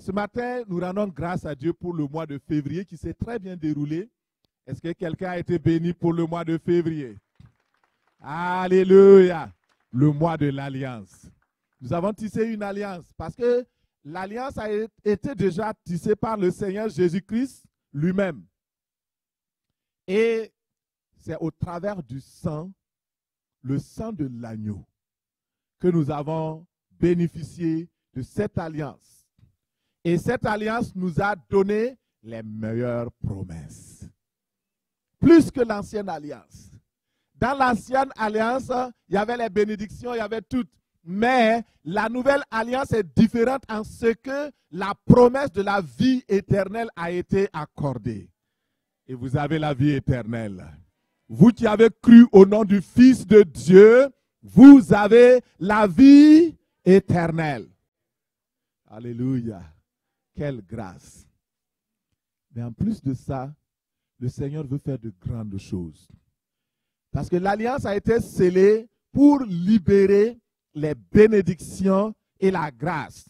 ce matin, nous rendons grâce à Dieu pour le mois de février qui s'est très bien déroulé. Est-ce que quelqu'un a été béni pour le mois de février? Alléluia! Le mois de l'alliance. Nous avons tissé une alliance parce que l'alliance a été déjà tissée par le Seigneur Jésus-Christ lui-même. Et c'est au travers du sang, le sang de l'agneau, que nous avons bénéficié de cette alliance. Et cette alliance nous a donné les meilleures promesses. Plus que l'ancienne alliance. Dans l'ancienne alliance, il y avait les bénédictions, il y avait tout. Mais la nouvelle alliance est différente en ce que la promesse de la vie éternelle a été accordée. Et vous avez la vie éternelle. Vous qui avez cru au nom du Fils de Dieu, vous avez la vie éternelle. Alléluia. Quelle grâce. Mais en plus de ça, le Seigneur veut faire de grandes choses. Parce que l'alliance a été scellée pour libérer les bénédictions et la grâce.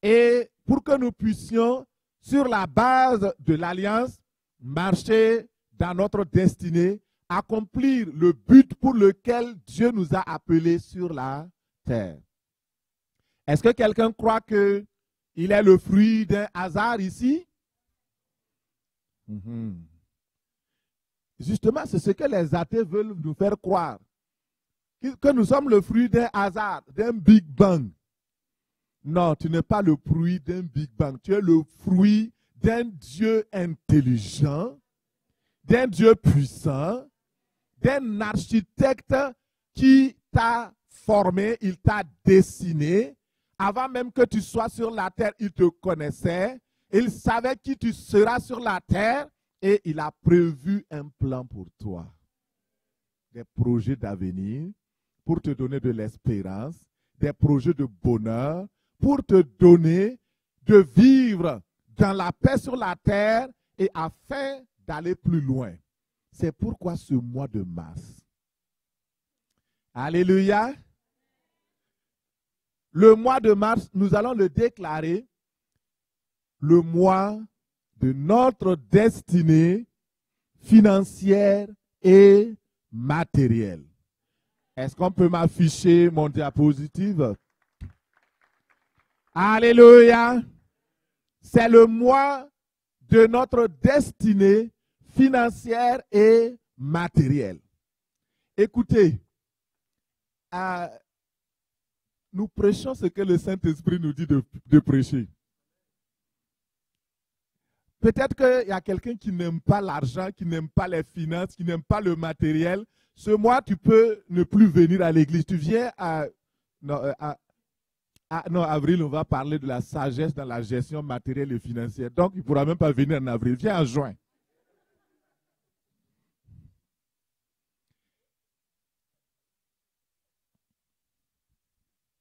Et pour que nous puissions, sur la base de l'alliance, marcher dans notre destinée, accomplir le but pour lequel Dieu nous a appelés sur la terre. Est-ce que quelqu'un croit qu'il est le fruit d'un hasard ici? Justement, c'est ce que les athées veulent nous faire croire. Que nous sommes le fruit d'un hasard, d'un Big Bang. Non, tu n'es pas le fruit d'un Big Bang. Tu es le fruit d'un Dieu intelligent, d'un Dieu puissant, d'un architecte qui t'a formé, il t'a dessiné. Avant même que tu sois sur la terre, il te connaissait. Il savait qui tu seras sur la terre et il a prévu un plan pour toi. Des projets d'avenir pour te donner de l'espérance, des projets de bonheur pour te donner de vivre dans la paix sur la terre et afin d'aller plus loin. C'est pourquoi ce mois de mars. Alléluia. Le mois de mars, nous allons le déclarer le mois de notre destinée financière et matérielle. Est-ce qu'on peut m'afficher mon diapositive? Alléluia. C'est le mois de notre destinée financière et matérielle. Écoutez, nous prêchons ce que le Saint-Esprit nous dit de prêcher. Peut-être qu'il y a quelqu'un qui n'aime pas l'argent, qui n'aime pas les finances, qui n'aime pas le matériel. Ce mois, tu peux ne plus venir à l'église. Tu viens avril, on va parler de la sagesse dans la gestion matérielle et financière. Donc, il ne pourra même pas venir en avril. Viens en juin.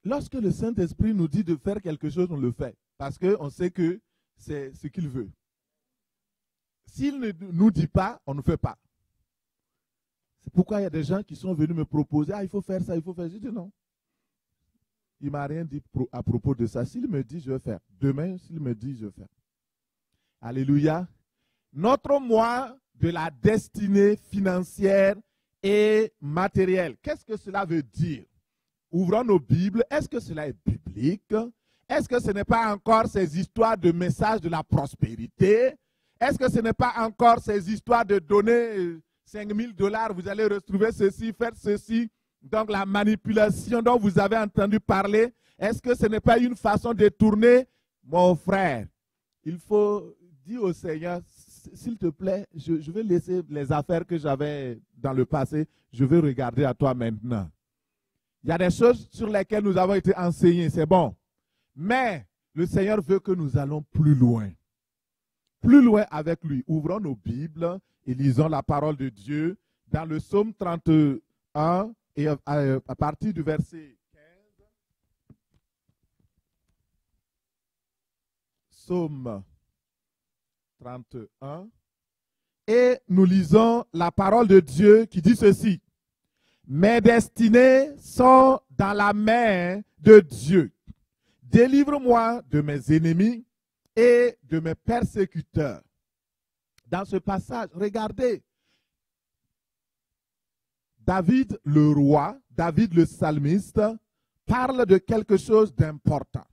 Lorsque le Saint-Esprit nous dit de faire quelque chose, on le fait. Parce qu'on sait que c'est ce qu'il veut. S'il ne nous dit pas, on ne fait pas. C'est pourquoi il y a des gens qui sont venus me proposer, il faut faire ça, il faut faire ça. Je dis non. Il ne m'a rien dit à propos de ça. S'il me dit, je vais faire. Demain, s'il me dit, je vais faire. Alléluia. Notre mois de la destinée financière et matérielle. Qu'est-ce que cela veut dire? Ouvrons nos Bibles. Est-ce que cela est biblique? Est-ce que ce n'est pas encore ces histoires de messages de la prospérité? Est-ce que ce n'est pas encore ces histoires de donner 5 000 $, vous allez retrouver ceci, faire ceci? Donc la manipulation dont vous avez entendu parler, est-ce que ce n'est pas une façon de tourner? Mon frère, il faut dire au Seigneur, s'il te plaît, je vais laisser les affaires que j'avais dans le passé, je vais regarder à toi maintenant. Il y a des choses sur lesquelles nous avons été enseignés, c'est bon. Mais le Seigneur veut que nous allons plus loin. Plus loin avec lui. Ouvrons nos Bibles et lisons la parole de Dieu dans le psaume 31 et à partir du verset 15. Psaume 31. Et nous lisons la parole de Dieu qui dit ceci. Mes destinées sont dans la main de Dieu. Délivre-moi de mes ennemis et de mes persécuteurs. Dans ce passage, regardez, David le roi, David le psalmiste, parle de quelque chose d'important.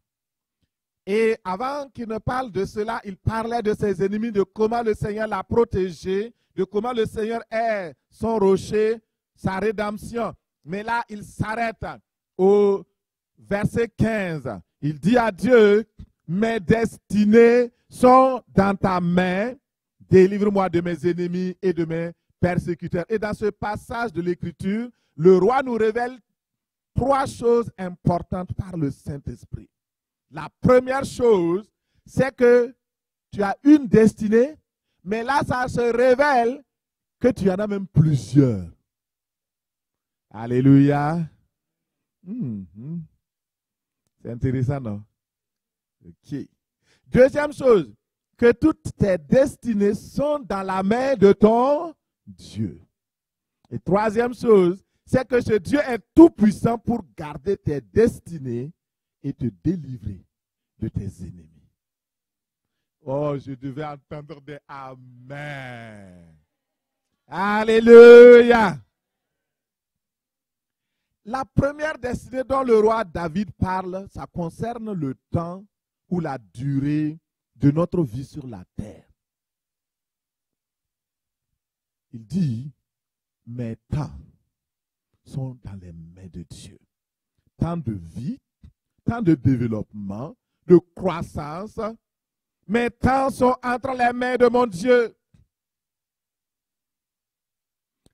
Et avant qu'il ne parle de cela, il parlait de ses ennemis, de comment le Seigneur l'a protégé, de comment le Seigneur est son rocher, sa rédemption. Mais là, il s'arrête au verset 15. Il dit à Dieu, mes destinées sont dans ta main, délivre-moi de mes ennemis et de mes persécuteurs. Et dans ce passage de l'Écriture, le roi nous révèle 3 choses importantes par le Saint-Esprit. La première chose, c'est que tu as une destinée, mais là, ça se révèle que tu en as même plusieurs. Alléluia. C'est intéressant, non? Ok. Deuxième chose, que toutes tes destinées sont dans la main de ton Dieu. Et troisième chose, c'est que ce Dieu est tout puissant pour garder tes destinées et te délivrer de tes ennemis. Oh, je devais entendre des amen. Alléluia. La première destinée dont le roi David parle, ça concerne le temps ou la durée de notre vie sur la terre. Il dit, mes temps sont dans les mains de Dieu. Temps de vie, temps de développement, de croissance. Mes temps sont entre les mains de mon Dieu.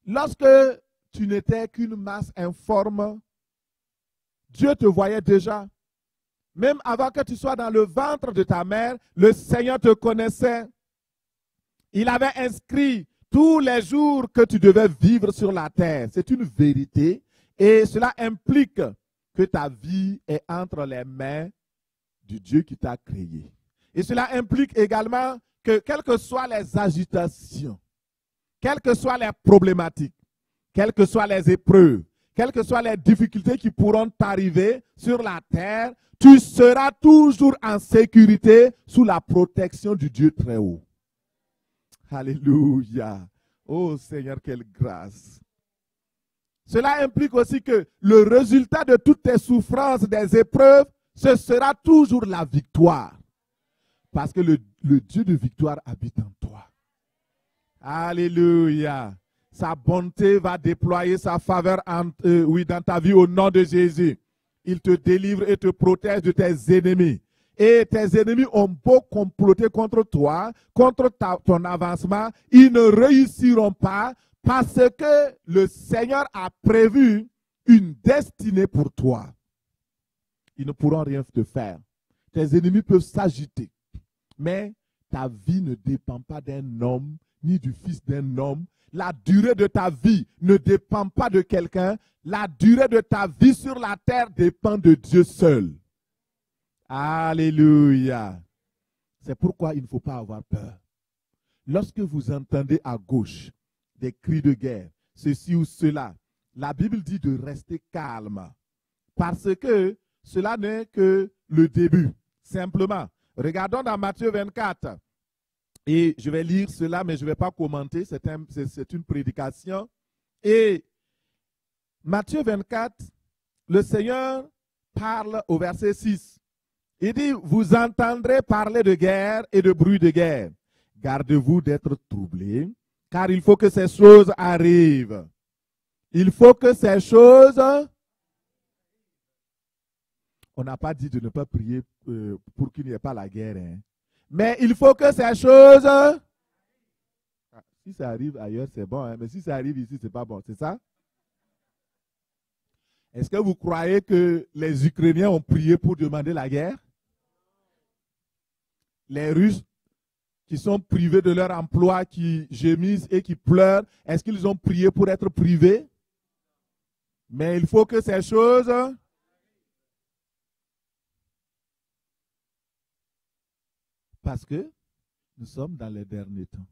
Lorsque tu n'étais qu'une masse informe, Dieu te voyait déjà. Même avant que tu sois dans le ventre de ta mère, le Seigneur te connaissait. Il avait inscrit tous les jours que tu devais vivre sur la terre. C'est une vérité et cela implique que ta vie est entre les mains du Dieu qui t'a créé. Et cela implique également que quelles que soient les agitations, quelles que soient les problématiques, quelles que soient les épreuves, quelles que soient les difficultés qui pourront t'arriver sur la terre, tu seras toujours en sécurité sous la protection du Dieu très haut. Alléluia. Oh Seigneur, quelle grâce. Cela implique aussi que le résultat de toutes tes souffrances, des épreuves, ce sera toujours la victoire. Parce que le Dieu de victoire habite en toi. Alléluia. Sa bonté va déployer sa faveur dans ta vie au nom de Jésus. Il te délivre et te protège de tes ennemis. Et tes ennemis ont beau comploter contre toi, contre ton avancement, ils ne réussiront pas parce que le Seigneur a prévu une destinée pour toi. Ils ne pourront rien te faire. Tes ennemis peuvent s'agiter, mais ta vie ne dépend pas d'un homme ni du fils d'un homme. La durée de ta vie ne dépend pas de quelqu'un. La durée de ta vie sur la terre dépend de Dieu seul. Alléluia. C'est pourquoi il ne faut pas avoir peur. Lorsque vous entendez à gauche des cris de guerre, ceci ou cela, la Bible dit de rester calme. Parce que cela n'est que le début. Simplement, regardons dans Matthieu 24. Et je vais lire cela, mais je ne vais pas commenter. C'est une prédication. Et Matthieu 24, le Seigneur parle au verset 6. Il dit, vous entendrez parler de guerre et de bruit de guerre. Gardez-vous d'être troublés, car il faut que ces choses arrivent. Il faut que ces choses... On n'a pas dit de ne pas prier pour qu'il n'y ait pas la guerre. Hein. Mais il faut que ces choses... Si ça arrive ailleurs, c'est bon. Hein, mais si ça arrive ici, ce n'est pas bon. C'est ça? Est-ce que vous croyez que les Ukrainiens ont prié pour demander la guerre? Les Russes qui sont privés de leur emploi, qui gémissent et qui pleurent, est-ce qu'ils ont prié pour être privés? Mais il faut que ces choses... Parce que nous sommes dans les derniers temps.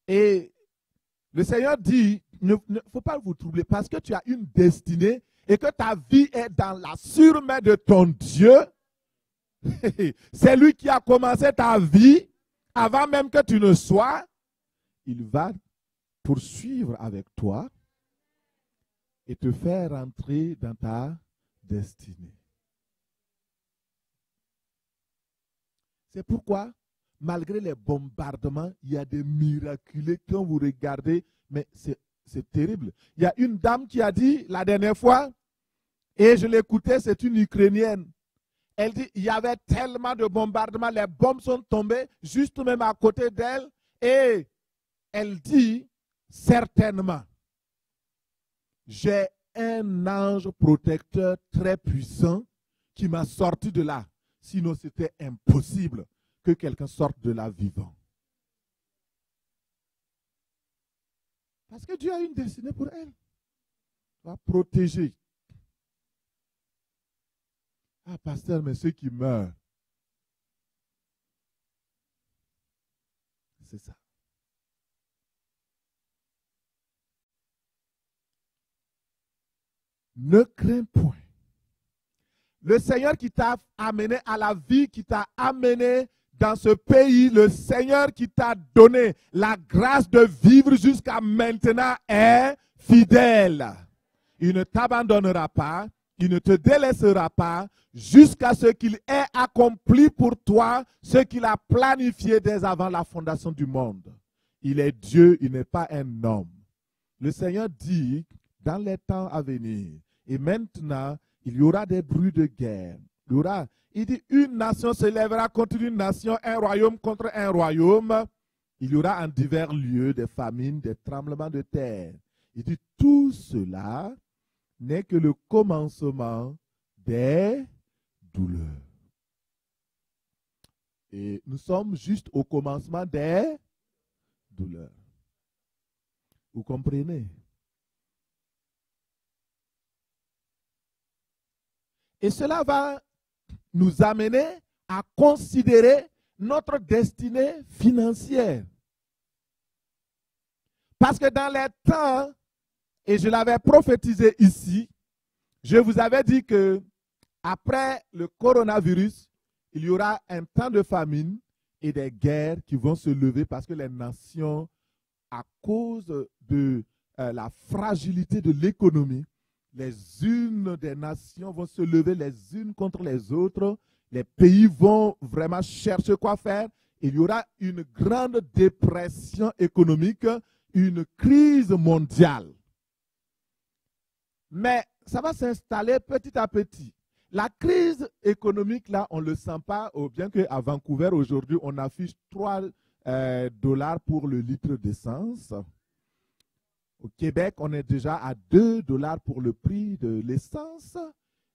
Et le Seigneur dit, il ne faut pas vous troubler parce que tu as une destinée et que ta vie est dans la surmain de ton Dieu, c'est lui qui a commencé ta vie avant même que tu ne sois, il va poursuivre avec toi et te faire entrer dans ta destinée. C'est pourquoi, malgré les bombardements, il y a des miraculés quand vous regardez, mais c'est terrible. Il y a une dame qui a dit la dernière fois, et je l'écoutais, c'est une Ukrainienne. Elle dit, il y avait tellement de bombardements, les bombes sont tombées juste même à côté d'elle. Et elle dit, certainement, j'ai un ange protecteur très puissant qui m'a sorti de là. Sinon, c'était impossible que quelqu'un sorte de là vivant. Parce que Dieu a une destinée pour elle. Il va protéger. Ah, pasteur, mais ceux qui meurent, c'est ça. Ne crains point. Le Seigneur qui t'a amené à la vie, qui t'a amené dans ce pays, le Seigneur qui t'a donné la grâce de vivre jusqu'à maintenant est fidèle. Il ne t'abandonnera pas, il ne te délaissera pas jusqu'à ce qu'il ait accompli pour toi ce qu'il a planifié dès avant la fondation du monde. Il est Dieu, il n'est pas un homme. Le Seigneur dit, dans les temps à venir, et maintenant, il y aura des bruits de guerre. Il dit, une nation se lèvera contre une nation, un royaume contre un royaume. Il y aura en divers lieux des famines, des tremblements de terre. Il dit, tout cela n'est que le commencement des douleurs. Et nous sommes juste au commencement des douleurs. Vous comprenez? Et cela va nous amener à considérer notre destinée financière. Parce que dans les temps, et je l'avais prophétisé ici, je vous avais dit que après le coronavirus, il y aura un temps de famine et des guerres qui vont se lever parce que les nations, à cause de la fragilité de l'économie, les unes des nations vont se lever les unes contre les autres. Les pays vont vraiment chercher quoi faire. Il y aura une grande dépression économique, une crise mondiale. Mais ça va s'installer petit à petit. La crise économique, là, on ne le sent pas, bien qu'à Vancouver, aujourd'hui, on affiche 3 $ pour le litre d'essence. Au Québec, on est déjà à 2 $ pour le prix de l'essence.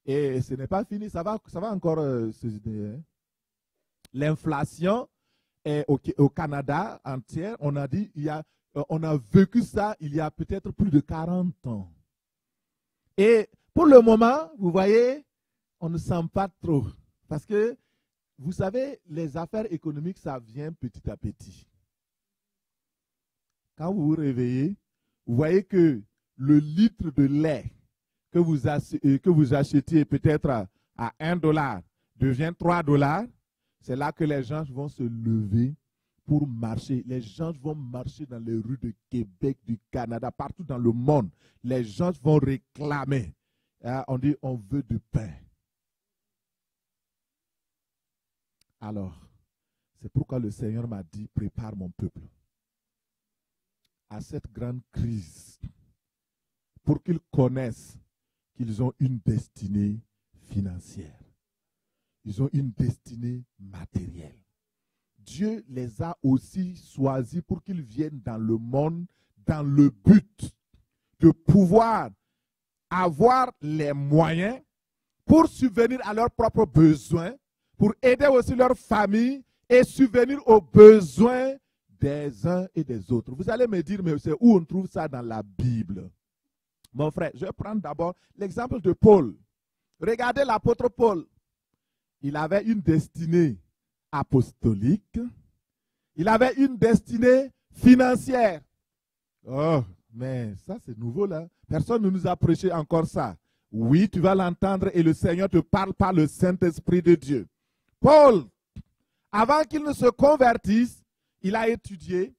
Et ce n'est pas fini, ça va encore se... L'inflation au Canada entier, on a dit, on a vécu ça il y a peut-être plus de 40 ans. Et pour le moment, vous voyez, on ne sent pas trop. Parce que, vous savez, les affaires économiques, ça vient petit à petit. Quand vous vous réveillez, vous voyez que le litre de lait que vous achetiez peut-être à 1 $ devient 3 $. C'est là que les gens vont se lever pour marcher. Les gens vont marcher dans les rues de Québec, du Canada, partout dans le monde. Les gens vont réclamer. On dit, on veut du pain. Alors, c'est pourquoi le Seigneur m'a dit, prépare mon peuple à cette grande crise pour qu'ils connaissent qu'ils ont une destinée financière. Ils ont une destinée matérielle. Dieu les a aussi choisis pour qu'ils viennent dans le monde dans le but de pouvoir avoir les moyens pour subvenir à leurs propres besoins, pour aider aussi leur famille et subvenir aux besoins des uns et des autres. Vous allez me dire, mais c'est où on trouve ça dans la Bible? Mon frère, je vais prendre d'abord l'exemple de Paul. Regardez l'apôtre Paul. Il avait une destinée apostolique. Il avait une destinée financière. Oh, mais ça c'est nouveau là. Personne ne nous a prêché encore ça. Oui, tu vas l'entendre et le Seigneur te parle par le Saint-Esprit de Dieu. Paul, avant qu'il ne se convertisse, il a étudié.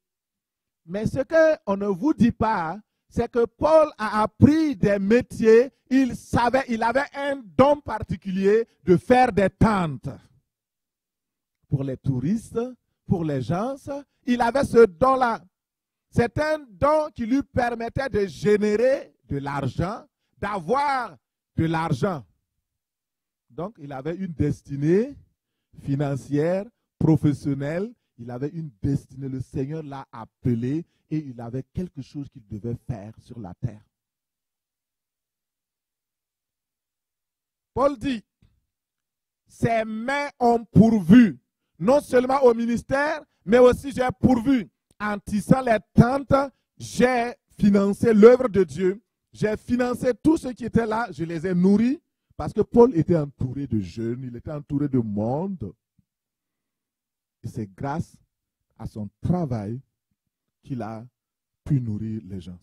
Mais ce qu'on ne vous dit pas, c'est que Paul a appris des métiers. Il avait un don particulier de faire des tentes. Pour les touristes, pour les gens, il avait ce don-là. C'est un don qui lui permettait de générer de l'argent, d'avoir de l'argent. Donc, il avait une destinée financière, professionnelle. Il avait une destinée. Le Seigneur l'a appelé et il avait quelque chose qu'il devait faire sur la terre. Paul dit, ses mains ont pourvu, non seulement au ministère, mais aussi j'ai pourvu. En tissant les tentes, j'ai financé l'œuvre de Dieu. J'ai financé tout ce qui était là. Je les ai nourris parce que Paul était entouré de jeunes. Il était entouré de monde. Et c'est grâce à son travail qu'il a pu nourrir les gens.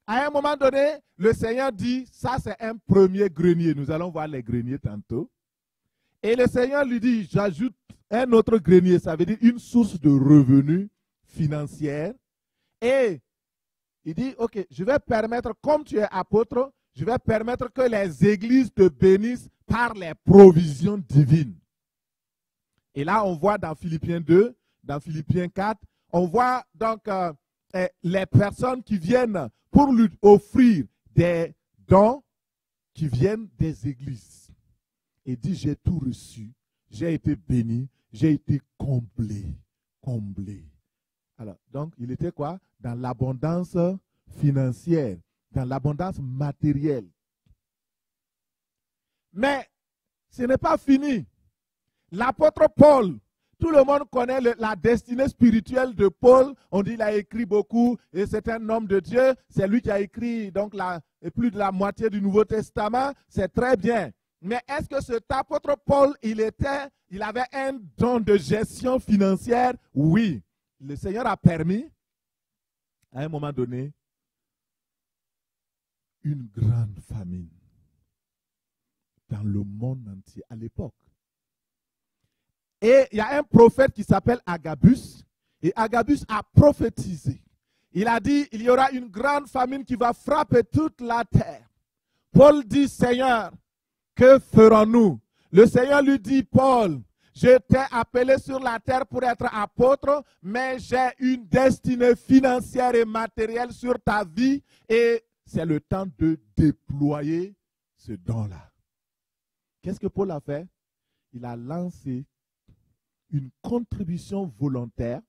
À un moment donné, le Seigneur dit, ça c'est un premier grenier. Nous allons voir les greniers tantôt. Et le Seigneur lui dit, j'ajoute un autre grenier. Ça veut dire une source de revenus financière. Et il dit, ok, je vais permettre, comme tu es apôtre, je vais permettre que les églises te bénissent par les provisions divines. Et là, on voit dans Philippiens 2, dans Philippiens 4, on voit donc les personnes qui viennent pour lui offrir des dons qui viennent des églises. Et dit, j'ai tout reçu, j'ai été béni, j'ai été comblé. Alors, donc, il était quoi? Dans l'abondance financière, dans l'abondance matérielle. Mais ce n'est pas fini. L'apôtre Paul, tout le monde connaît la destinée spirituelle de Paul. On dit qu'il a écrit beaucoup et c'est un homme de Dieu. C'est lui qui a écrit donc plus de la moitié du Nouveau Testament. C'est très bien. Mais est-ce que cet apôtre Paul, il avait un don de gestion financière? Oui. Le Seigneur a permis, à un moment donné, une grande famine dans le monde entier à l'époque. Et il y a un prophète qui s'appelle Agabus, et Agabus a prophétisé. Il a dit, il y aura une grande famine qui va frapper toute la terre. Paul dit, Seigneur, que ferons-nous? Le Seigneur lui dit, Paul, je t'ai appelé sur la terre pour être apôtre, mais j'ai une destinée financière et matérielle sur ta vie et c'est le temps de déployer ce don-là. Qu'est-ce que Paul a fait? Il a lancé une contribution volontaire.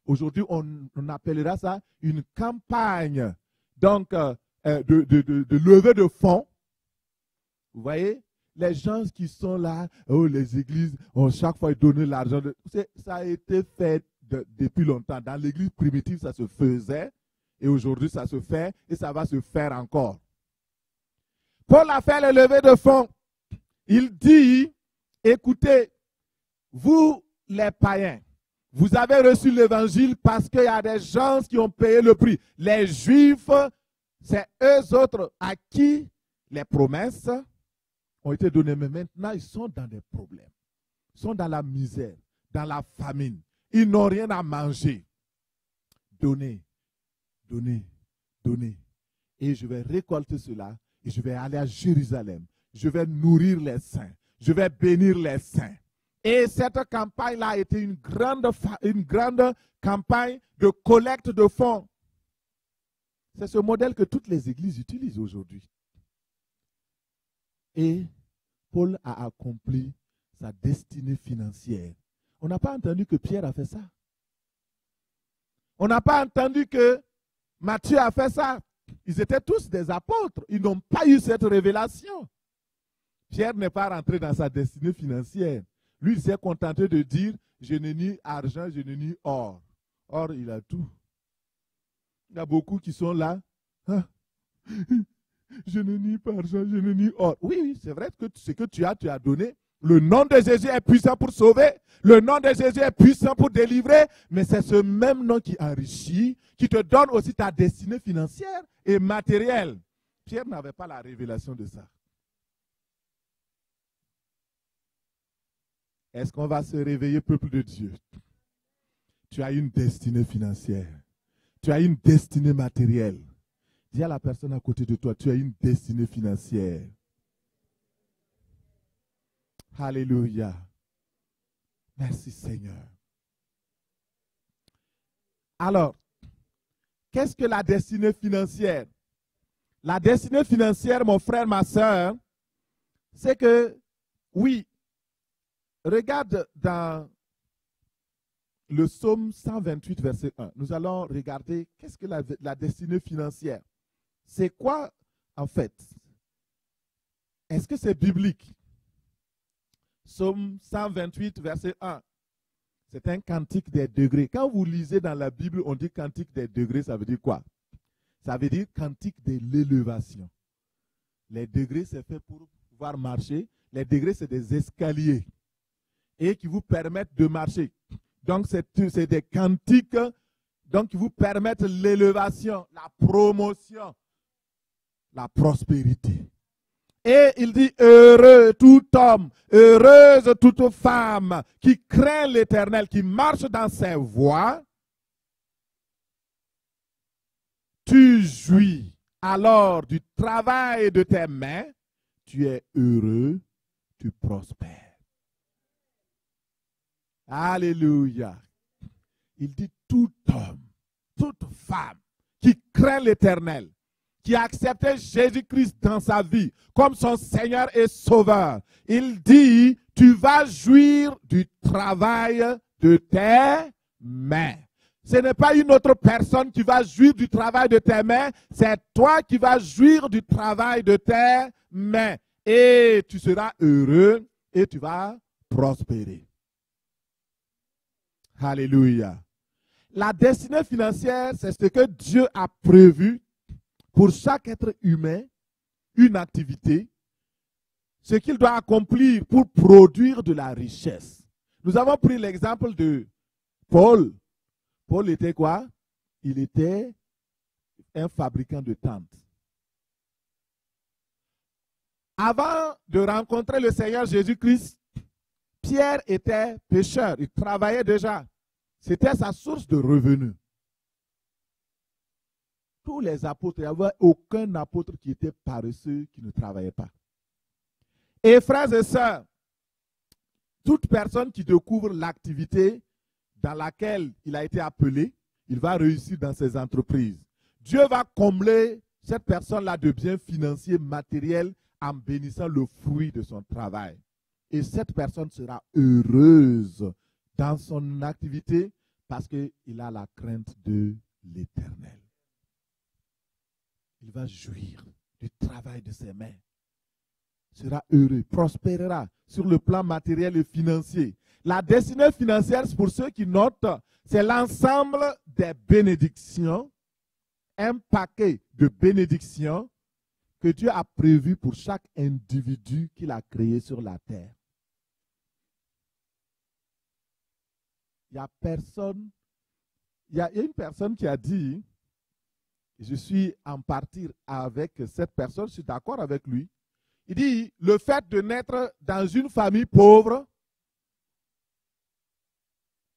Aujourd'hui, on appellera ça une campagne donc, de levée de fonds. Vous voyez? Les gens qui sont là, oh, les églises ont chaque fois donné l'argent. Ça a été fait depuis longtemps. Dans l'église primitive, ça se faisait. Et aujourd'hui, ça se fait et ça va se faire encore. Paul a fait le lever de fonds. Il dit, écoutez, vous les païens, vous avez reçu l'évangile parce qu'il y a des gens qui ont payé le prix. Les juifs, c'est eux autres à qui les promesses ont été données, mais maintenant ils sont dans des problèmes. Ils sont dans la misère, dans la famine. Ils n'ont rien à manger. Donnez, donnez, donnez. Et je vais récolter cela et je vais aller à Jérusalem. Je vais nourrir les saints. Je vais bénir les saints. Et cette campagne-là a été une grande campagne de collecte de fonds. C'est ce modèle que toutes les églises utilisent aujourd'hui. Et Paul a accompli sa destinée financière. On n'a pas entendu que Pierre a fait ça. On n'a pas entendu que Matthieu a fait ça. Ils étaient tous des apôtres. Ils n'ont pas eu cette révélation. Pierre n'est pas rentré dans sa destinée financière. Lui, il s'est contenté de dire, je n'ai ni argent, je n'ai ni or. Or, il a tout. Il y a beaucoup qui sont là. Ah, je n'ai ni argent, je n'ai ni or. Oui, oui, c'est vrai que ce que tu as donné. Le nom de Jésus est puissant pour sauver. Le nom de Jésus est puissant pour délivrer. Mais c'est ce même nom qui enrichit, qui te donne aussi ta destinée financière et matérielle. Pierre n'avait pas la révélation de ça. Est-ce qu'on va se réveiller, peuple de Dieu? Tu as une destinée financière. Tu as une destinée matérielle. Dis à la personne à côté de toi, tu as une destinée financière. Alléluia. Merci Seigneur. Alors, qu'est-ce que la destinée financière? La destinée financière, mon frère, ma soeur, c'est que, oui, regarde dans le psaume 128, verset 1. Nous allons regarder qu'est-ce que la destinée financière. C'est quoi, en fait? Est-ce que c'est biblique? Psaume 128, verset 1. C'est un cantique des degrés. Quand vous lisez dans la Bible, on dit cantique des degrés, ça veut dire quoi? Ça veut dire cantique de l'élévation. Les degrés, c'est fait pour pouvoir marcher. Les degrés, c'est des escaliers et qui vous permettent de marcher. Donc, c'est des cantiques donc, qui vous permettent l'élévation, la promotion, la prospérité. Et il dit, heureux tout homme, heureuse toute femme qui craint l'Éternel, qui marche dans ses voies. Tu jouis alors du travail de tes mains, tu es heureux, tu prospères. Alléluia. Il dit tout homme, toute femme qui craint l'Éternel, qui a accepté Jésus-Christ dans sa vie comme son Seigneur et Sauveur. Il dit, tu vas jouir du travail de tes mains. Ce n'est pas une autre personne qui va jouir du travail de tes mains, c'est toi qui vas jouir du travail de tes mains. Et tu seras heureux et tu vas prospérer. Alléluia. La destinée financière, c'est ce que Dieu a prévu pour chaque être humain, une activité, ce qu'il doit accomplir pour produire de la richesse. Nous avons pris l'exemple de Paul. Paul était quoi? Il était un fabricant de tentes. Avant de rencontrer le Seigneur Jésus-Christ, Pierre était pêcheur. Il travaillait déjà. C'était sa source de revenus. Tous les apôtres, il n'y avait aucun apôtre qui était paresseux, qui ne travaillait pas. Et frères et sœurs, toute personne qui découvre l'activité dans laquelle il a été appelé, il va réussir dans ses entreprises. Dieu va combler cette personne-là de biens financiers, matériels, en bénissant le fruit de son travail. Et cette personne sera heureuse dans son activité parce qu'il a la crainte de l'Éternel. Il va jouir du travail de ses mains. Sera heureux, prospérera sur le plan matériel et financier. La destinée financière, pour ceux qui notent, c'est l'ensemble des bénédictions, un paquet de bénédictions que Dieu a prévu pour chaque individu qu'il a créé sur la terre. Il y a personne, il y a une personne qui a dit, je suis en partie avec cette personne, je suis d'accord avec lui. Il dit, le fait de naître dans une famille pauvre,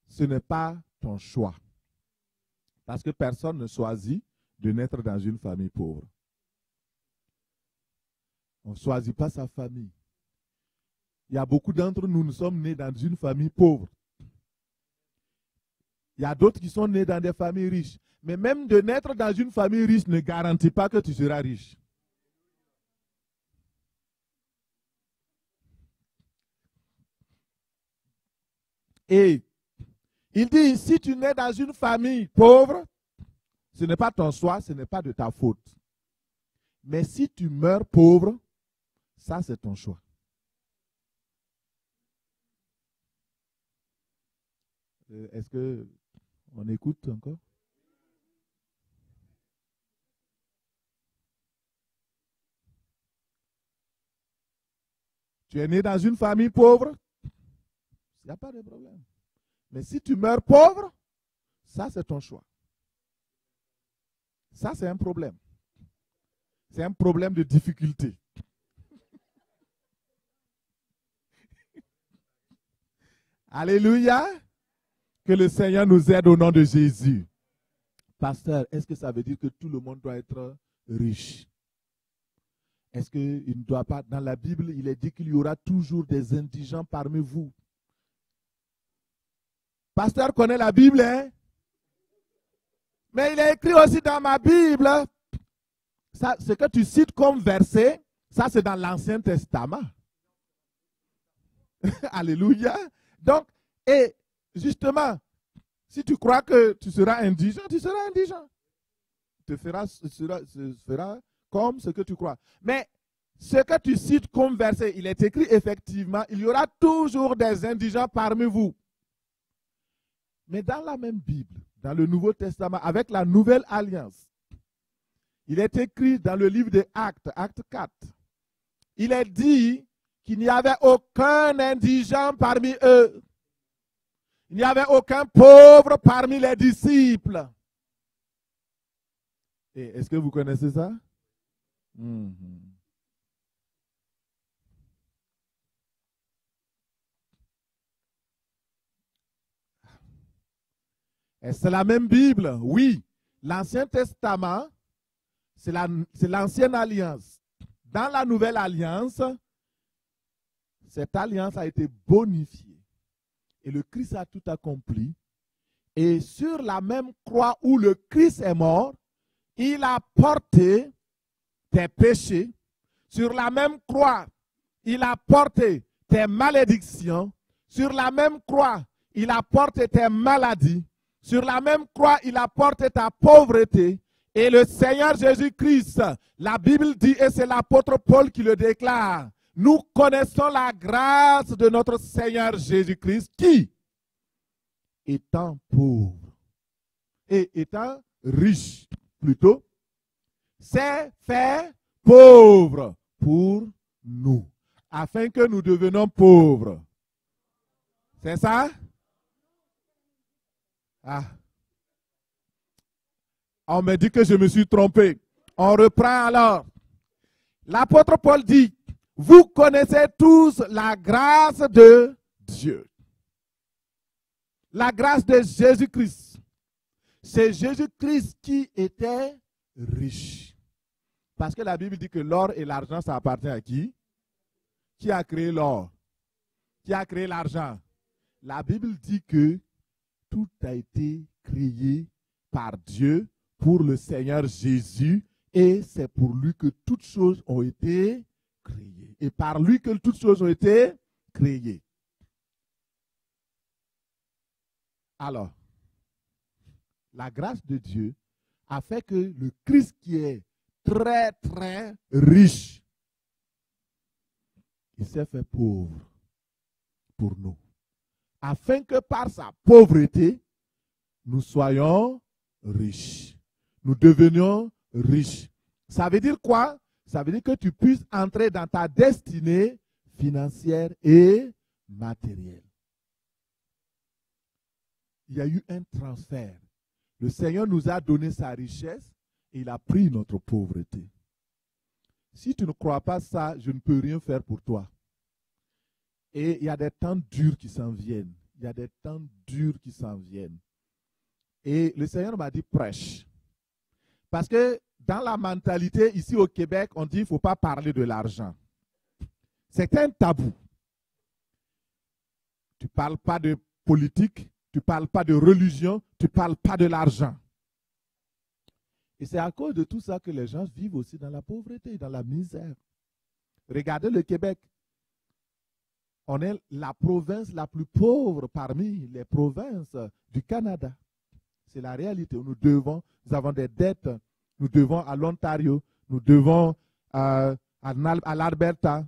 ce n'est pas ton choix. Parce que personne ne choisit de naître dans une famille pauvre. On ne choisit pas sa famille. Il y a beaucoup d'entre nous, nous sommes nés dans une famille pauvre. Il y a d'autres qui sont nés dans des familles riches. Mais même de naître dans une famille riche ne garantit pas que tu seras riche. Et il dit, si tu nais dans une famille pauvre, ce n'est pas ton choix, ce n'est pas de ta faute. Mais si tu meurs pauvre, ça c'est ton choix. Est-ce qu'on écoute encore? Tu es né dans une famille pauvre, il n'y a pas de problème. Mais si tu meurs pauvre, ça c'est ton choix. Ça c'est un problème. C'est un problème de difficulté. Alléluia. Que le Seigneur nous aide au nom de Jésus. Pasteur, est-ce que ça veut dire que tout le monde doit être riche? Est-ce qu'il ne doit pas, dans la Bible, il est dit qu'il y aura toujours des indigents parmi vous. Pasteur connaît la Bible, hein? Mais il est écrit aussi dans ma Bible, ça, ce que tu cites comme verset, ça c'est dans l'Ancien Testament. Alléluia. Donc, et justement, si tu crois que tu seras indigent, tu seras indigent. Tu feras comme ce que tu crois. Mais ce que tu cites comme verset, il est écrit effectivement, il y aura toujours des indigents parmi vous. Mais dans la même Bible, dans le Nouveau Testament, avec la Nouvelle Alliance, il est écrit dans le livre des Actes, Acte 4, il est dit qu'il n'y avait aucun indigent parmi eux. Il n'y avait aucun pauvre parmi les disciples. Et est-ce que vous connaissez ça? Et c'est la même Bible, oui. L'Ancien Testament, c'est l'ancienne alliance. Dans la nouvelle alliance, cette alliance a été bonifiée. Et le Christ a tout accompli. Et sur la même croix où le Christ est mort, il a porté tes péchés. Sur la même croix, il a porté tes malédictions. Sur la même croix, il a porté tes maladies. Sur la même croix, il a porté ta pauvreté. Et le Seigneur Jésus-Christ, la Bible dit, et c'est l'apôtre Paul qui le déclare, nous connaissons la grâce de notre Seigneur Jésus-Christ qui, étant pauvre et étant riche plutôt, s'est fait pauvre pour nous, afin que nous devenions pauvres. C'est ça? Ah. On me dit que je me suis trompé. On reprend alors. L'apôtre Paul dit, vous connaissez tous la grâce de Dieu. La grâce de Jésus-Christ. C'est Jésus-Christ qui était riche. Parce que la Bible dit que l'or et l'argent, ça appartient à qui? Qui a créé l'or? Qui a créé l'argent? La Bible dit que tout a été créé par Dieu pour le Seigneur Jésus et c'est pour lui que toutes choses ont été créées. Et par lui que toutes choses ont été créées. Alors, la grâce de Dieu a fait que le Christ qui est très, très riche, il s'est fait pauvre pour nous. Afin que par sa pauvreté, nous soyons riches. Nous devenions riches. Ça veut dire quoi? Ça veut dire que tu puisses entrer dans ta destinée financière et matérielle. Il y a eu un transfert. Le Seigneur nous a donné sa richesse et il a pris notre pauvreté. Si tu ne crois pas ça, je ne peux rien faire pour toi. Et il y a des temps durs qui s'en viennent. Il y a des temps durs qui s'en viennent. Et le Seigneur m'a dit prêche. Parce que dans la mentalité, ici au Québec, on dit qu'il ne faut pas parler de l'argent. C'est un tabou. Tu ne parles pas de politique, tu ne parles pas de religion, tu ne parles pas de l'argent. Et c'est à cause de tout ça que les gens vivent aussi dans la pauvreté, dans la misère. Regardez le Québec. On est la province la plus pauvre parmi les provinces du Canada. C'est la réalité. Nous avons des dettes. Nous devons à l'Ontario, nous devons à l'Alberta,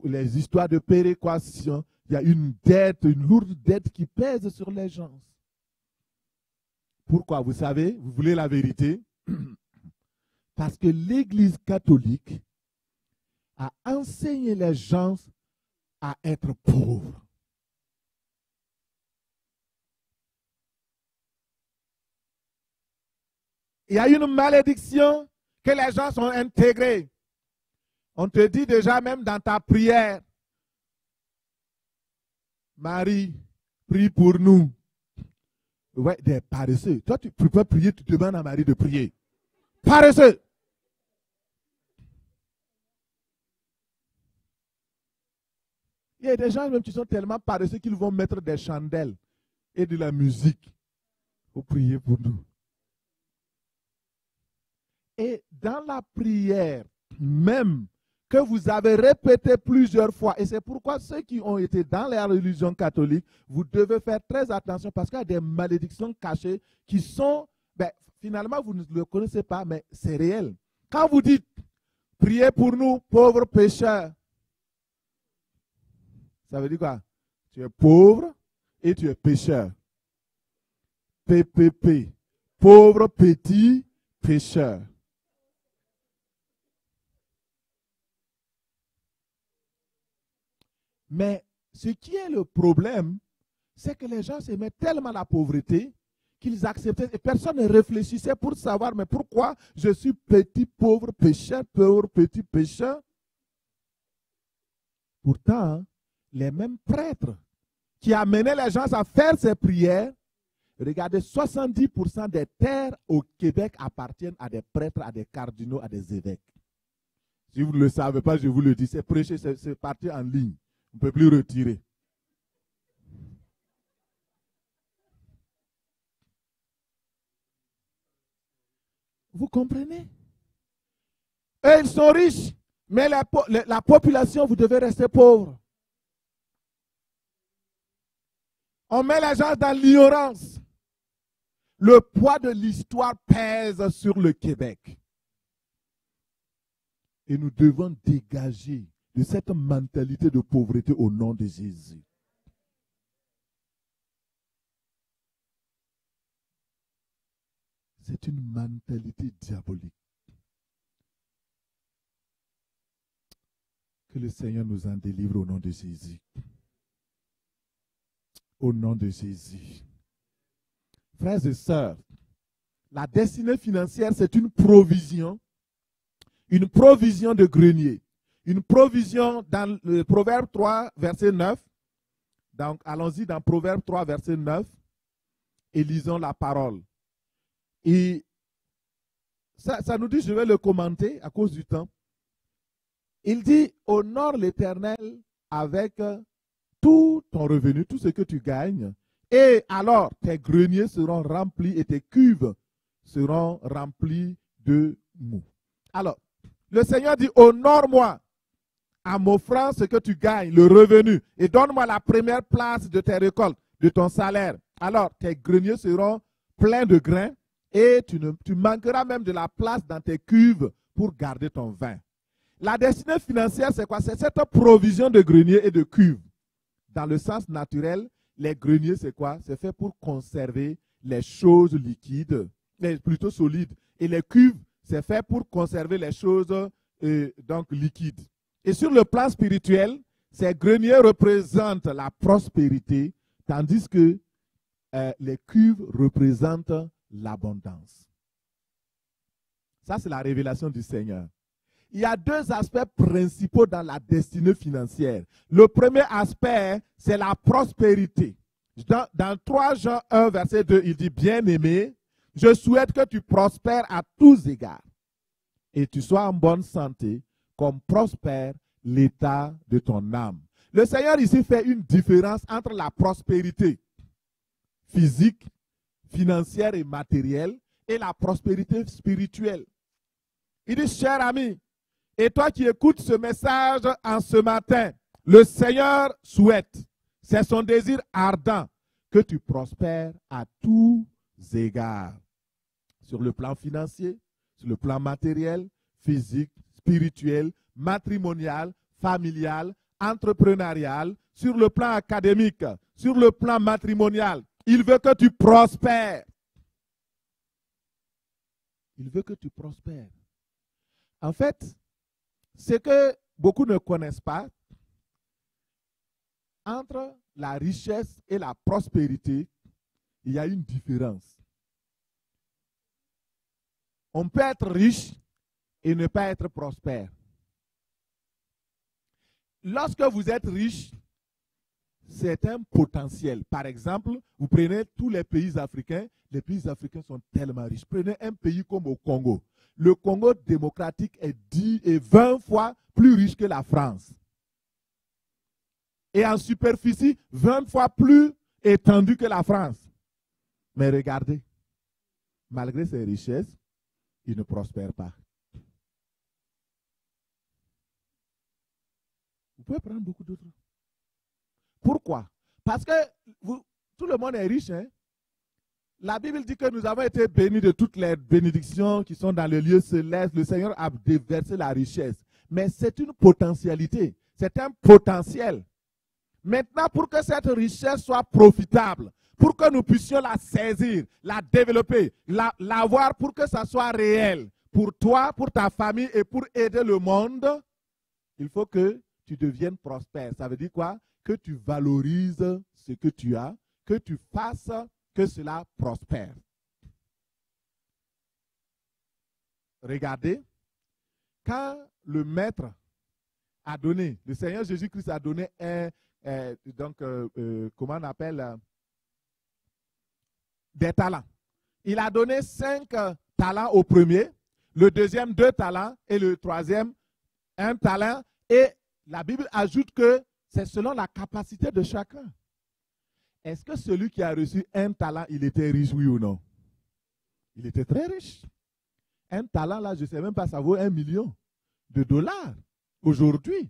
les histoires de péréquation. Il y a une dette, une lourde dette qui pèse sur les gens. Pourquoi? Vous savez, vous voulez la vérité? Parce que l'Église catholique a enseigné les gens à être pauvres. Il y a une malédiction que les gens sont intégrés. On te dit déjà même dans ta prière, Marie, prie pour nous. Ouais, des paresseux. Toi, tu peux prier, tu demandes à Marie de prier. Paresseux. Il y a des gens même qui sont tellement paresseux qu'ils vont mettre des chandelles et de la musique pour prier pour nous. Et dans la prière, même que vous avez répété plusieurs fois, et c'est pourquoi ceux qui ont été dans la religion catholique, vous devez faire très attention parce qu'il y a des malédictions cachées qui sont, finalement vous ne le connaissez pas, mais c'est réel. Quand vous dites, priez pour nous, pauvres pécheurs, ça veut dire quoi? Tu es pauvre et tu es pécheur. PPP, pauvre petit pécheur. Mais ce qui est le problème, c'est que les gens s'aimaient tellement la pauvreté qu'ils acceptaient et personne ne réfléchissait pour savoir, mais pourquoi je suis petit, pauvre pécheur, pauvre petit pécheur? Pourtant, les mêmes prêtres qui amenaient les gens à faire ces prières, regardez, 70% des terres au Québec appartiennent à des prêtres, à des cardinaux, à des évêques. Si vous ne le savez pas, je vous le dis, c'est prêché, c'est parti en ligne. On ne peut plus retirer. Vous comprenez? Eux, ils sont riches, mais la population, vous devez rester pauvre. On met les gens dans l'ignorance. Le poids de l'histoire pèse sur le Québec. Et nous devons dégager de cette mentalité de pauvreté au nom de Jésus. C'est une mentalité diabolique. Que le Seigneur nous en délivre au nom de Jésus. Au nom de Jésus. Frères et sœurs, la destinée financière, c'est une provision de grenier. Une provision dans le Proverbe 3, verset 9. Donc, allons-y dans Proverbe 3, verset 9 et lisons la parole. Et ça nous dit, je vais le commenter à cause du temps. Il dit, honore l'Éternel avec tout ton revenu, tout ce que tu gagnes. Et alors, tes greniers seront remplis et tes cuves seront remplies de mou. Alors, le Seigneur dit, honore-moi en m'offrant ce que tu gagnes, le revenu, et donne-moi la première place de tes récoltes, de ton salaire. Alors, tes greniers seront pleins de grains et tu manqueras même de la place dans tes cuves pour garder ton vin. La destinée financière, c'est quoi? C'est cette provision de greniers et de cuves. Dans le sens naturel, les greniers, c'est quoi? C'est fait pour conserver les choses liquides, mais plutôt solides. Et les cuves, c'est fait pour conserver les choses donc liquides. Et sur le plan spirituel, ces greniers représentent la prospérité, tandis que les cuves représentent l'abondance. Ça, c'est la révélation du Seigneur. Il y a deux aspects principaux dans la destinée financière. Le premier aspect, c'est la prospérité. Dans 3 Jean 1, verset 2, il dit, bien-aimé, je souhaite que tu prospères à tous égards et tu sois en bonne santé, comme prospère l'état de ton âme. Le Seigneur ici fait une différence entre la prospérité physique, financière et matérielle et la prospérité spirituelle. Il dit, cher ami, et toi qui écoutes ce message en ce matin, le Seigneur souhaite, c'est son désir ardent, que tu prospères à tous égards. Sur le plan financier, sur le plan matériel, physique, spirituel, matrimonial, familial, entrepreneurial, sur le plan académique, sur le plan matrimonial. Il veut que tu prospères. Il veut que tu prospères. En fait, ce que beaucoup ne connaissent pas, entre la richesse et la prospérité, il y a une différence. On peut être riche et ne pas être prospère. Lorsque vous êtes riche, c'est un potentiel. Par exemple, vous prenez tous les pays africains sont tellement riches. Prenez un pays comme au Congo. Le Congo démocratique est 10 et 20 fois plus riche que la France. Et en superficie, 20 fois plus étendu que la France. Mais regardez, malgré ses richesses, il ne prospère pas. Vous pouvez prendre beaucoup d'autres. Pourquoi? Parce que tout le monde est riche. Hein? La Bible dit que nous avons été bénis de toutes les bénédictions qui sont dans le lieu céleste. Le Seigneur a déversé la richesse. Mais c'est une potentialité. C'est un potentiel. Maintenant, pour que cette richesse soit profitable, pour que nous puissions la saisir, la développer, l'avoir pour que ça soit réel, pour toi, pour ta famille et pour aider le monde, il faut que tu deviennes prospère. Ça veut dire quoi? Que tu valorises ce que tu as, que tu fasses que cela prospère. Regardez, quand le maître a donné, le Seigneur Jésus-Christ a donné comment on appelle, des talents. Il a donné 5 talents au premier, le deuxième 2 talents et le troisième 1 talent. Et la Bible ajoute que c'est selon la capacité de chacun. Est-ce que celui qui a reçu 1 talent, il était riche, oui ou non? Il était très riche. 1 talent, là, je ne sais même pas, ça vaut $1 million aujourd'hui.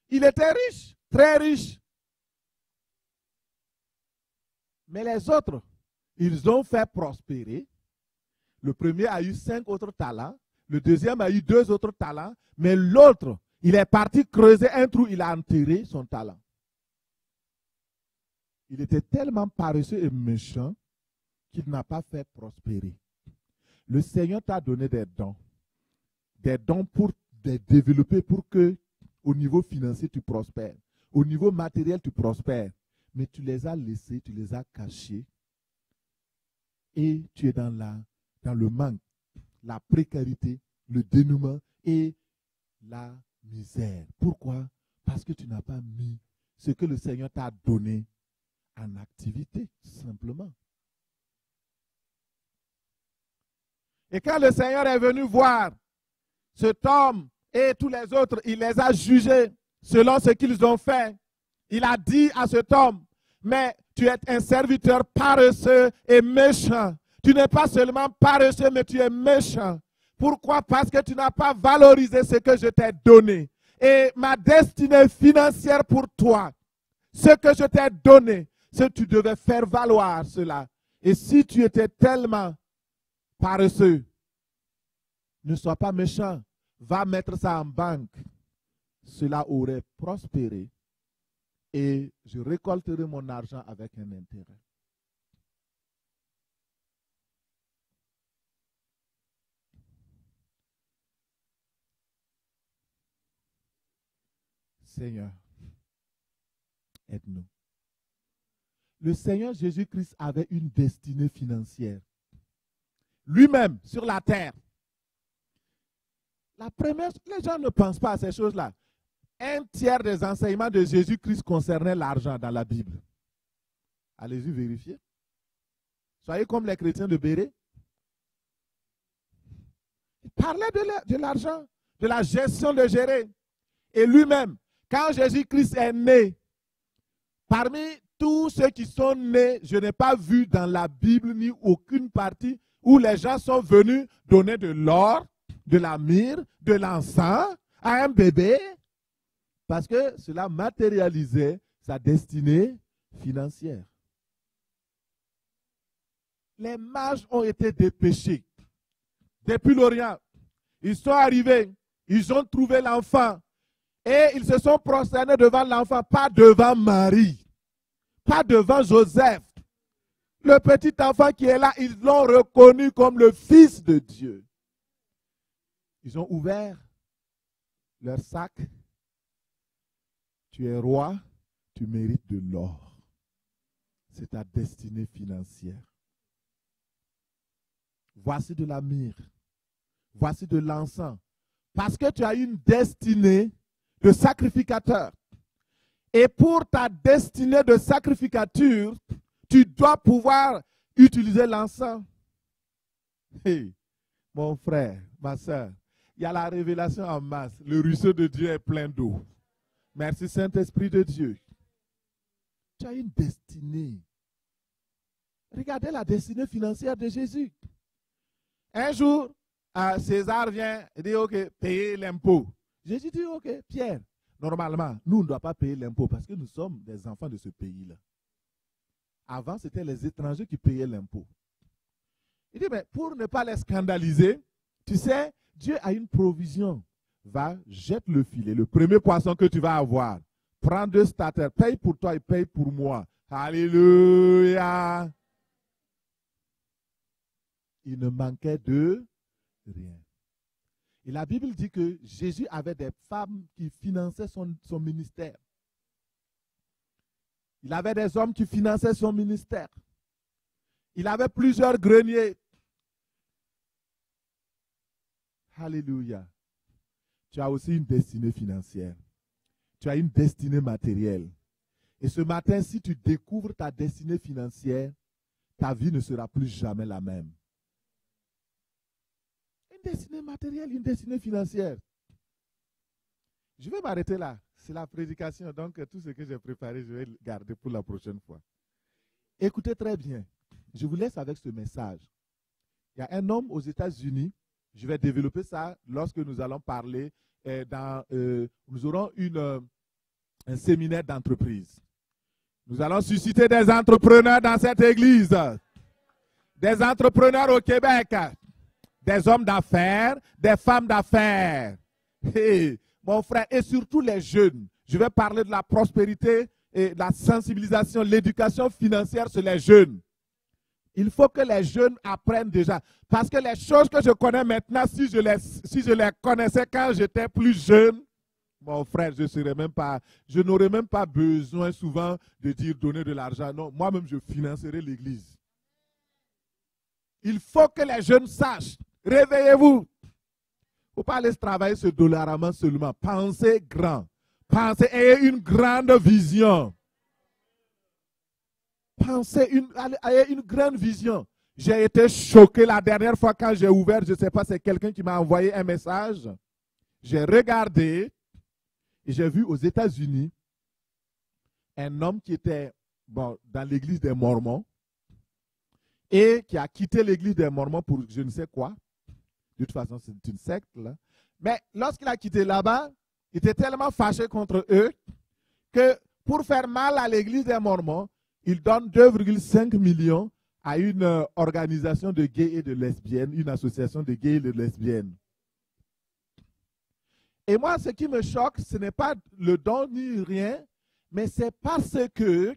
Il était riche, très riche. Mais les autres, ils ont fait prospérer. Le premier a eu 5 autres talents. Le deuxième a eu 2 autres talents. Mais l'autre, il est parti creuser un trou, il a enterré son talent. Il était tellement paresseux et méchant qu'il n'a pas fait prospérer. Le Seigneur t'a donné des dons pour les développer, pour que au niveau financier tu prospères, au niveau matériel tu prospères. Mais tu les as laissés, tu les as cachés et tu es dans le manque, la précarité, le dénouement et la misère. Pourquoi? Parce que tu n'as pas mis ce que le Seigneur t'a donné en activité, simplement. Et quand le Seigneur est venu voir cet homme et tous les autres, il les a jugés selon ce qu'ils ont fait. Il a dit à cet homme, mais tu es un serviteur paresseux et méchant. Tu n'es pas seulement paresseux, mais tu es méchant. Pourquoi? Parce que tu n'as pas valorisé ce que je t'ai donné. Et ma destinée financière pour toi, ce que je t'ai donné, c'est que tu devais faire valoir cela. Et si tu étais tellement paresseux, ne sois pas méchant, va mettre ça en banque. Cela aurait prospéré et je récolterai mon argent avec un intérêt. Seigneur, aide-nous. Le Seigneur Jésus-Christ avait une destinée financière. Lui-même, sur la terre. La première, les gens ne pensent pas à ces choses-là. 1/3 des enseignements de Jésus-Christ concernaient l'argent dans la Bible. Allez-y vérifier. Soyez comme les chrétiens de Béret. Il parlait de l'argent, de la gestion de gérer. Et lui-même, quand Jésus-Christ est né, parmi tous ceux qui sont nés, je n'ai pas vu dans la Bible ni aucune partie où les gens sont venus donner de l'or, de la myrrhe, de l'encens à un bébé, parce que cela matérialisait sa destinée financière. Les mages ont été dépêchés depuis l'Orient. Ils sont arrivés, ils ont trouvé l'enfant et ils se sont prosternés devant l'enfant, pas devant Marie, pas devant Joseph. Le petit enfant qui est là, ils l'ont reconnu comme le Fils de Dieu. Ils ont ouvert leur sac. Tu es roi, tu mérites de l'or. C'est ta destinée financière. Voici de la myrrhe. voici de l'encens. Parce que tu as une destinée de sacrificateur. Et pour ta destinée de sacrificature, tu dois pouvoir utiliser l'encens. Hey, mon frère, ma soeur, il y a la révélation en masse. Le ruisseau de Dieu est plein d'eau. Merci Saint-Esprit de Dieu. Tu as une destinée. Regardez la destinée financière de Jésus. Un jour, César vient et dit, ok, payez l'impôt. Jésus dit, ok, Pierre, normalement, nous, on ne doit pas payer l'impôt parce que nous sommes des enfants de ce pays-là. Avant, c'était les étrangers qui payaient l'impôt. Il dit, mais pour ne pas les scandaliser, tu sais, Dieu a une provision. Va, jette le filet, le premier poisson que tu vas avoir. Prends 2 starters, paye pour toi et paye pour moi. Alléluia. Il ne manquait de rien. Et la Bible dit que Jésus avait des femmes qui finançaient son ministère. Il avait des hommes qui finançaient son ministère. Il avait plusieurs greniers. Alléluia. Tu as aussi une destinée financière. Tu as une destinée matérielle. Et ce matin, si tu découvres ta destinée financière, ta vie ne sera plus jamais la même. Une destinée matérielle, une destinée financière. Je vais m'arrêter là. C'est la prédication. Donc, tout ce que j'ai préparé, je vais le garder pour la prochaine fois. Écoutez très bien. Je vous laisse avec ce message. Il y a un homme aux États-Unis. Je vais développer ça lorsque nous allons parler. Nous aurons un séminaire d'entreprise. Nous allons susciter des entrepreneurs dans cette église. Des entrepreneurs au Québec. Des hommes d'affaires, des femmes d'affaires. Hey, mon frère, et surtout les jeunes. Je vais parler de la prospérité et de la sensibilisation, l'éducation financière sur les jeunes. Il faut que les jeunes apprennent déjà. Parce que les choses que je connais maintenant, si je les connaissais quand j'étais plus jeune, mon frère, je n'aurais même pas besoin souvent de dire donner de l'argent. Non, moi-même, je financerai l'église. Il faut que les jeunes sachent. Réveillez-vous. Il ne faut pas aller travailler ce dollaramment seulement. Pensez grand. Pensez, ayez une grande vision. Ayez une grande vision. J'ai été choqué la dernière fois quand j'ai ouvert, je ne sais pas, c'est quelqu'un qui m'a envoyé un message. J'ai regardé et j'ai vu aux États-Unis un homme qui était dans l'église des Mormons et qui a quitté l'église des Mormons pour je ne sais quoi. De toute façon, c'est une secte, là. Mais lorsqu'il a quitté là-bas, il était tellement fâché contre eux que pour faire mal à l'église des Mormons, il donne 2,5 millions à une organisation de gays et de lesbiennes, une association de gays et de lesbiennes. Et moi, ce qui me choque, ce n'est pas le don ni rien, mais c'est parce que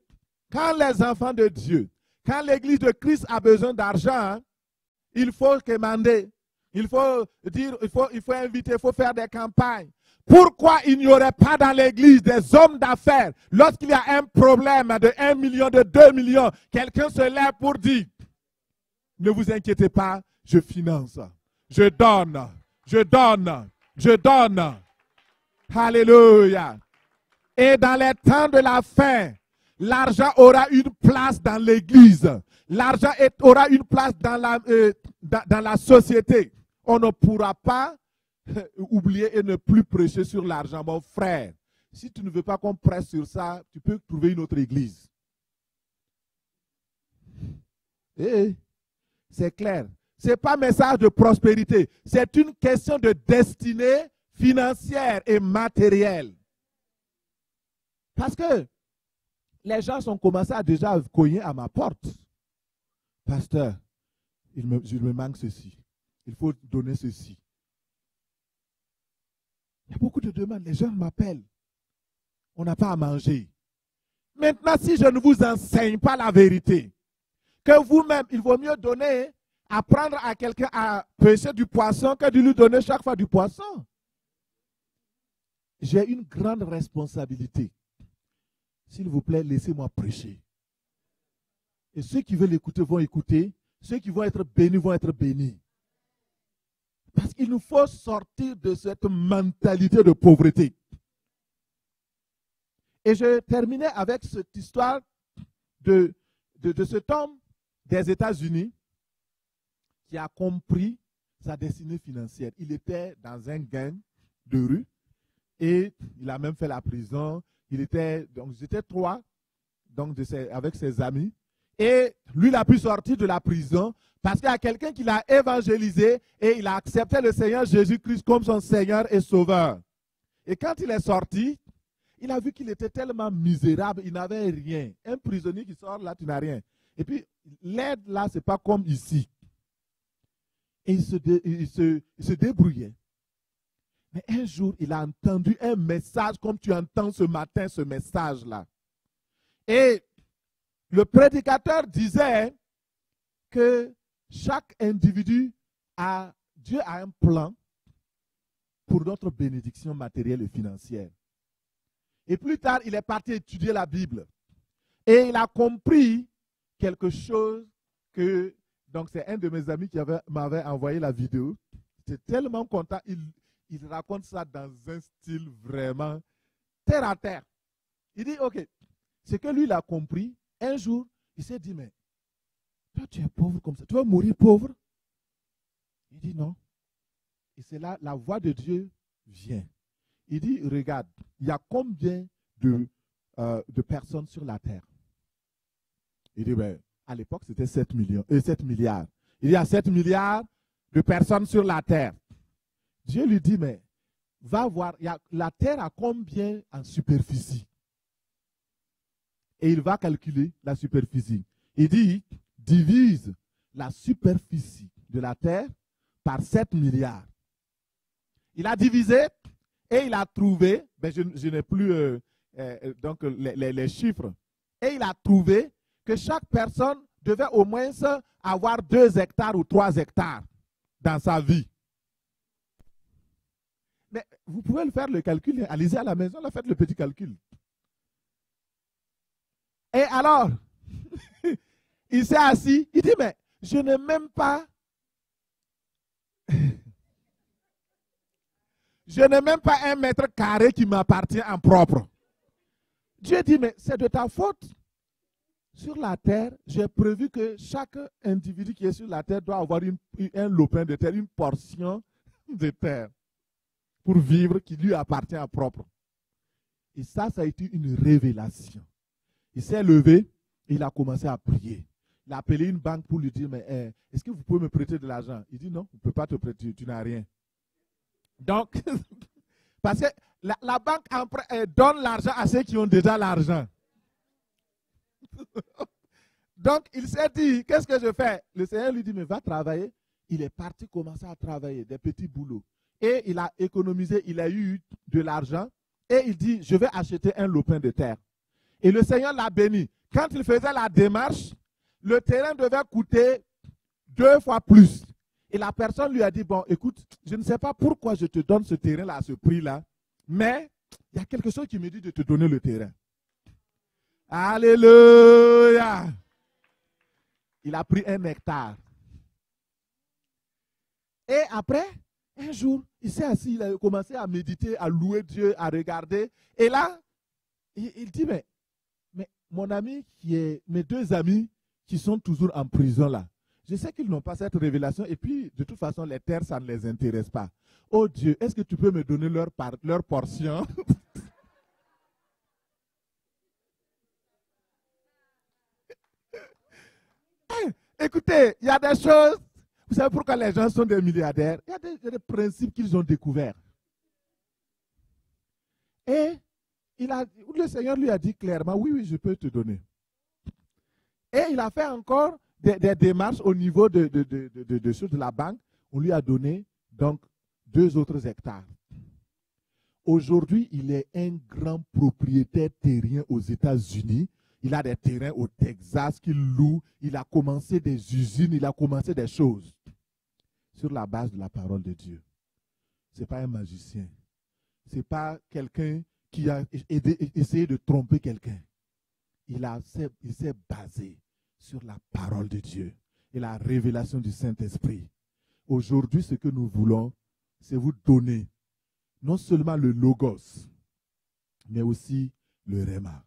quand les enfants de Dieu, quand l'église de Christ a besoin d'argent, il faut commander. Il faut dire, il faut inviter, il faut faire des campagnes. Pourquoi il n'y aurait pas dans l'église des hommes d'affaires, lorsqu'il y a un problème de 1 million, de 2 millions, quelqu'un se lève pour dire, ne vous inquiétez pas, je finance, je donne, je donne, je donne. Alléluia. Et dans les temps de la fin, l'argent aura une place dans l'église. L'argent aura une place dans la société. On ne pourra pas oublier et ne plus prêcher sur l'argent. Mon frère, si tu ne veux pas qu'on prêche sur ça, tu peux trouver une autre église. C'est clair. Ce n'est pas un message de prospérité. C'est une question de destinée financière et matérielle. Parce que les gens sont commencés à déjà cogner à ma porte. Pasteur, il me manque ceci. Il faut donner ceci. Il y a beaucoup de demandes. Les gens m'appellent. On n'a pas à manger. Maintenant, si je ne vous enseigne pas la vérité, que vous-même, il vaut mieux donner, apprendre à quelqu'un à pêcher du poisson que de lui donner chaque fois du poisson. J'ai une grande responsabilité. S'il vous plaît, laissez-moi prêcher. Et ceux qui veulent écouter vont écouter. Ceux qui vont être bénis vont être bénis. Parce qu'il nous faut sortir de cette mentalité de pauvreté. Et je terminais avec cette histoire de cet homme des États-Unis qui a compris sa destinée financière. Il était dans un gang de rue et il a même fait la prison. Ils étaient trois donc avec ses amis. Et lui, il a pu sortir de la prison parce qu'il y a quelqu'un qui l'a évangélisé et il a accepté le Seigneur Jésus-Christ comme son Seigneur et Sauveur. Et quand il est sorti, il a vu qu'il était tellement misérable, il n'avait rien. Un prisonnier qui sort là, tu n'as rien. Et puis, l'aide là, ce n'est pas comme ici. Et il se débrouillait. Mais un jour, il a entendu un message comme tu entends ce matin, ce message-là. Et le prédicateur disait que chaque individu Dieu a un plan pour notre bénédiction matérielle et financière. Et plus tard, il est parti étudier la Bible. Et il a compris quelque chose que, donc c'est un de mes amis qui m'avait envoyé la vidéo. J'étais tellement content. Il raconte ça dans un style vraiment terre à terre. Il dit, ok, c'est que lui, il a compris. Un jour, il s'est dit, mais toi, tu es pauvre comme ça. Tu vas mourir pauvre? Il dit, non. Et c'est là, la voix de Dieu vient. Il dit, regarde, il y a combien de personnes sur la terre? Il dit, ben, à l'époque, c'était 7 milliards. Il y a 7 milliards de personnes sur la terre. Dieu lui dit, mais va voir, la terre a combien en superficie? Et il va calculer la superficie. Il dit, divise la superficie de la terre par 7 milliards. Il a divisé et il a trouvé, ben je n'ai plus donc les chiffres, et il a trouvé que chaque personne devait au moins avoir 2 hectares ou 3 hectares dans sa vie. Mais vous pouvez le faire le calcul, allez-y à la maison, là, faites le petit calcul. Et alors, il s'est assis, il dit, mais je n'ai même pas, je n'ai même pas 1 mètre carré qui m'appartient en propre. Dieu dit, mais c'est de ta faute. Sur la terre, j'ai prévu que chaque individu qui est sur la terre doit avoir un lopin de terre, une portion de terre pour vivre qui lui appartient en propre. Et ça a été une révélation. Il s'est levé et il a commencé à prier. Il a appelé une banque pour lui dire, mais est-ce que vous pouvez me prêter de l'argent? Il dit, non, on ne peut pas te prêter, tu n'as rien. Donc, parce que la banque donne l'argent à ceux qui ont déjà l'argent. Donc, il s'est dit, qu'est-ce que je fais? Le Seigneur lui dit, mais va travailler. Il est parti commencer à travailler, des petits boulots. Et il a économisé, il a eu de l'argent. Et il dit, je vais acheter un lopin de terre. Et le Seigneur l'a béni. Quand il faisait la démarche, le terrain devait coûter 2 fois plus. Et la personne lui a dit, bon, écoute, je ne sais pas pourquoi je te donne ce terrain-là à ce prix-là, mais il y a quelque chose qui me dit de te donner le terrain. Alléluia! Il a pris 1 hectare. Et après, un jour, il s'est assis, il a commencé à méditer, à louer Dieu, à regarder. Et là, il dit, mais mon ami mes 2 amis qui sont toujours en prison là, je sais qu'ils n'ont pas cette révélation et puis de toute façon les terres ça ne les intéresse pas. Oh Dieu, est-ce que tu peux me donner leur portion? Écoutez, il y a des choses, vous savez pourquoi les gens sont des milliardaires? Il y a des principes qu'ils ont découverts. Et le Seigneur lui a dit clairement, oui, je peux te donner. Et il a fait encore des démarches au niveau de la banque. On lui a donné donc 2 autres hectares. Aujourd'hui, il est un grand propriétaire terrien aux États-Unis. Il a des terrains au Texas qu'il loue. Il a commencé des usines, il a commencé des choses sur la base de la parole de Dieu. Ce n'est pas un magicien. Ce n'est pas quelqu'un qui a essayé de tromper quelqu'un. Il s'est basé sur la parole de Dieu et la révélation du Saint-Esprit. Aujourd'hui, ce que nous voulons, c'est vous donner non seulement le logos, mais aussi le réma,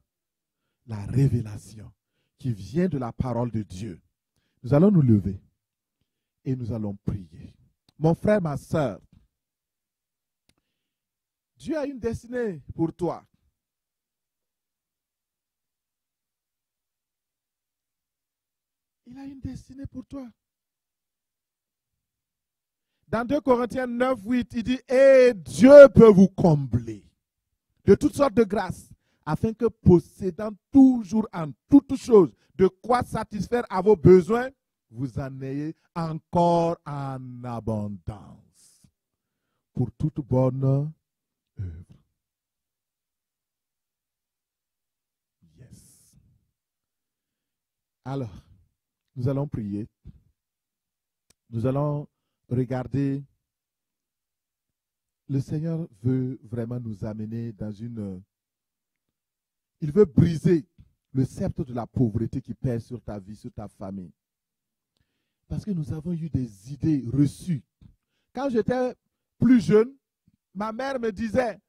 la révélation qui vient de la parole de Dieu. Nous allons nous lever et nous allons prier. Mon frère, ma soeur, Dieu a une destinée pour toi. Il a une destinée pour toi. Dans 2 Corinthiens 9, 8, il dit, et Dieu peut vous combler de toutes sortes de grâces, afin que possédant toujours en toutes choses de quoi satisfaire à vos besoins, vous en ayez encore en abondance pour toute bonne œuvre. Yes. Alors, nous allons prier. Nous allons regarder. Le Seigneur veut vraiment nous amener dans une... Il veut briser le sceptre de la pauvreté qui pèse sur ta vie, sur ta famille. Parce que nous avons eu des idées reçues. Quand j'étais plus jeune, ma mère me disait,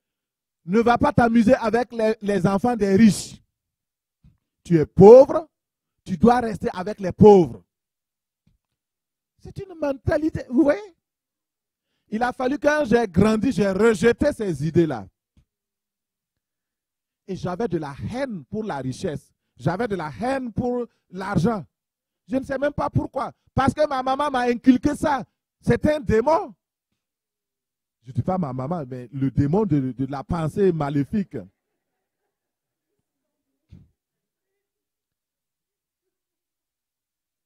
ne va pas t'amuser avec les enfants des riches. Tu es pauvre, tu dois rester avec les pauvres. C'est une mentalité, vous voyez? Il a fallu, quand j'ai grandi, j'ai rejeté ces idées-là. Et j'avais de la haine pour la richesse. J'avais de la haine pour l'argent. Je ne sais même pas pourquoi. Parce que ma maman m'a inculqué ça. C'est un démon. Je ne dis pas ma maman, mais le démon de la pensée maléfique.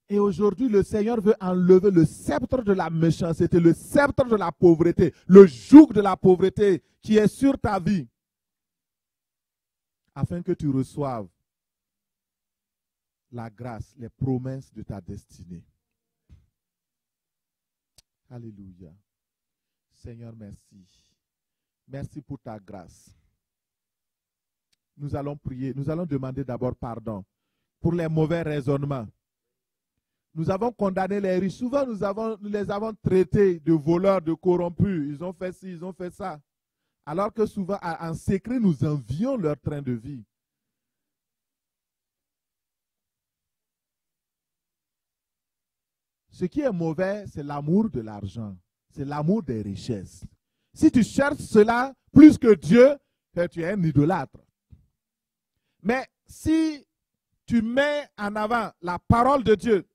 Et aujourd'hui, le Seigneur veut enlever le sceptre de la méchanceté, le sceptre de la pauvreté, le joug de la pauvreté qui est sur ta vie, afin que tu reçoives la grâce, les promesses de ta destinée. Alléluia. Seigneur, merci. Merci pour ta grâce. Nous allons prier, nous allons demander d'abord pardon pour les mauvais raisonnements. Nous avons condamné les riches. Souvent, nous les avons traités de voleurs, de corrompus. Ils ont fait ci, ils ont fait ça. Alors que souvent, en secret, nous envions leur train de vie. Ce qui est mauvais, c'est l'amour de l'argent. C'est l'amour des richesses. Si tu cherches cela plus que Dieu, tu es un idolâtre. Mais si tu mets en avant la parole de Dieu,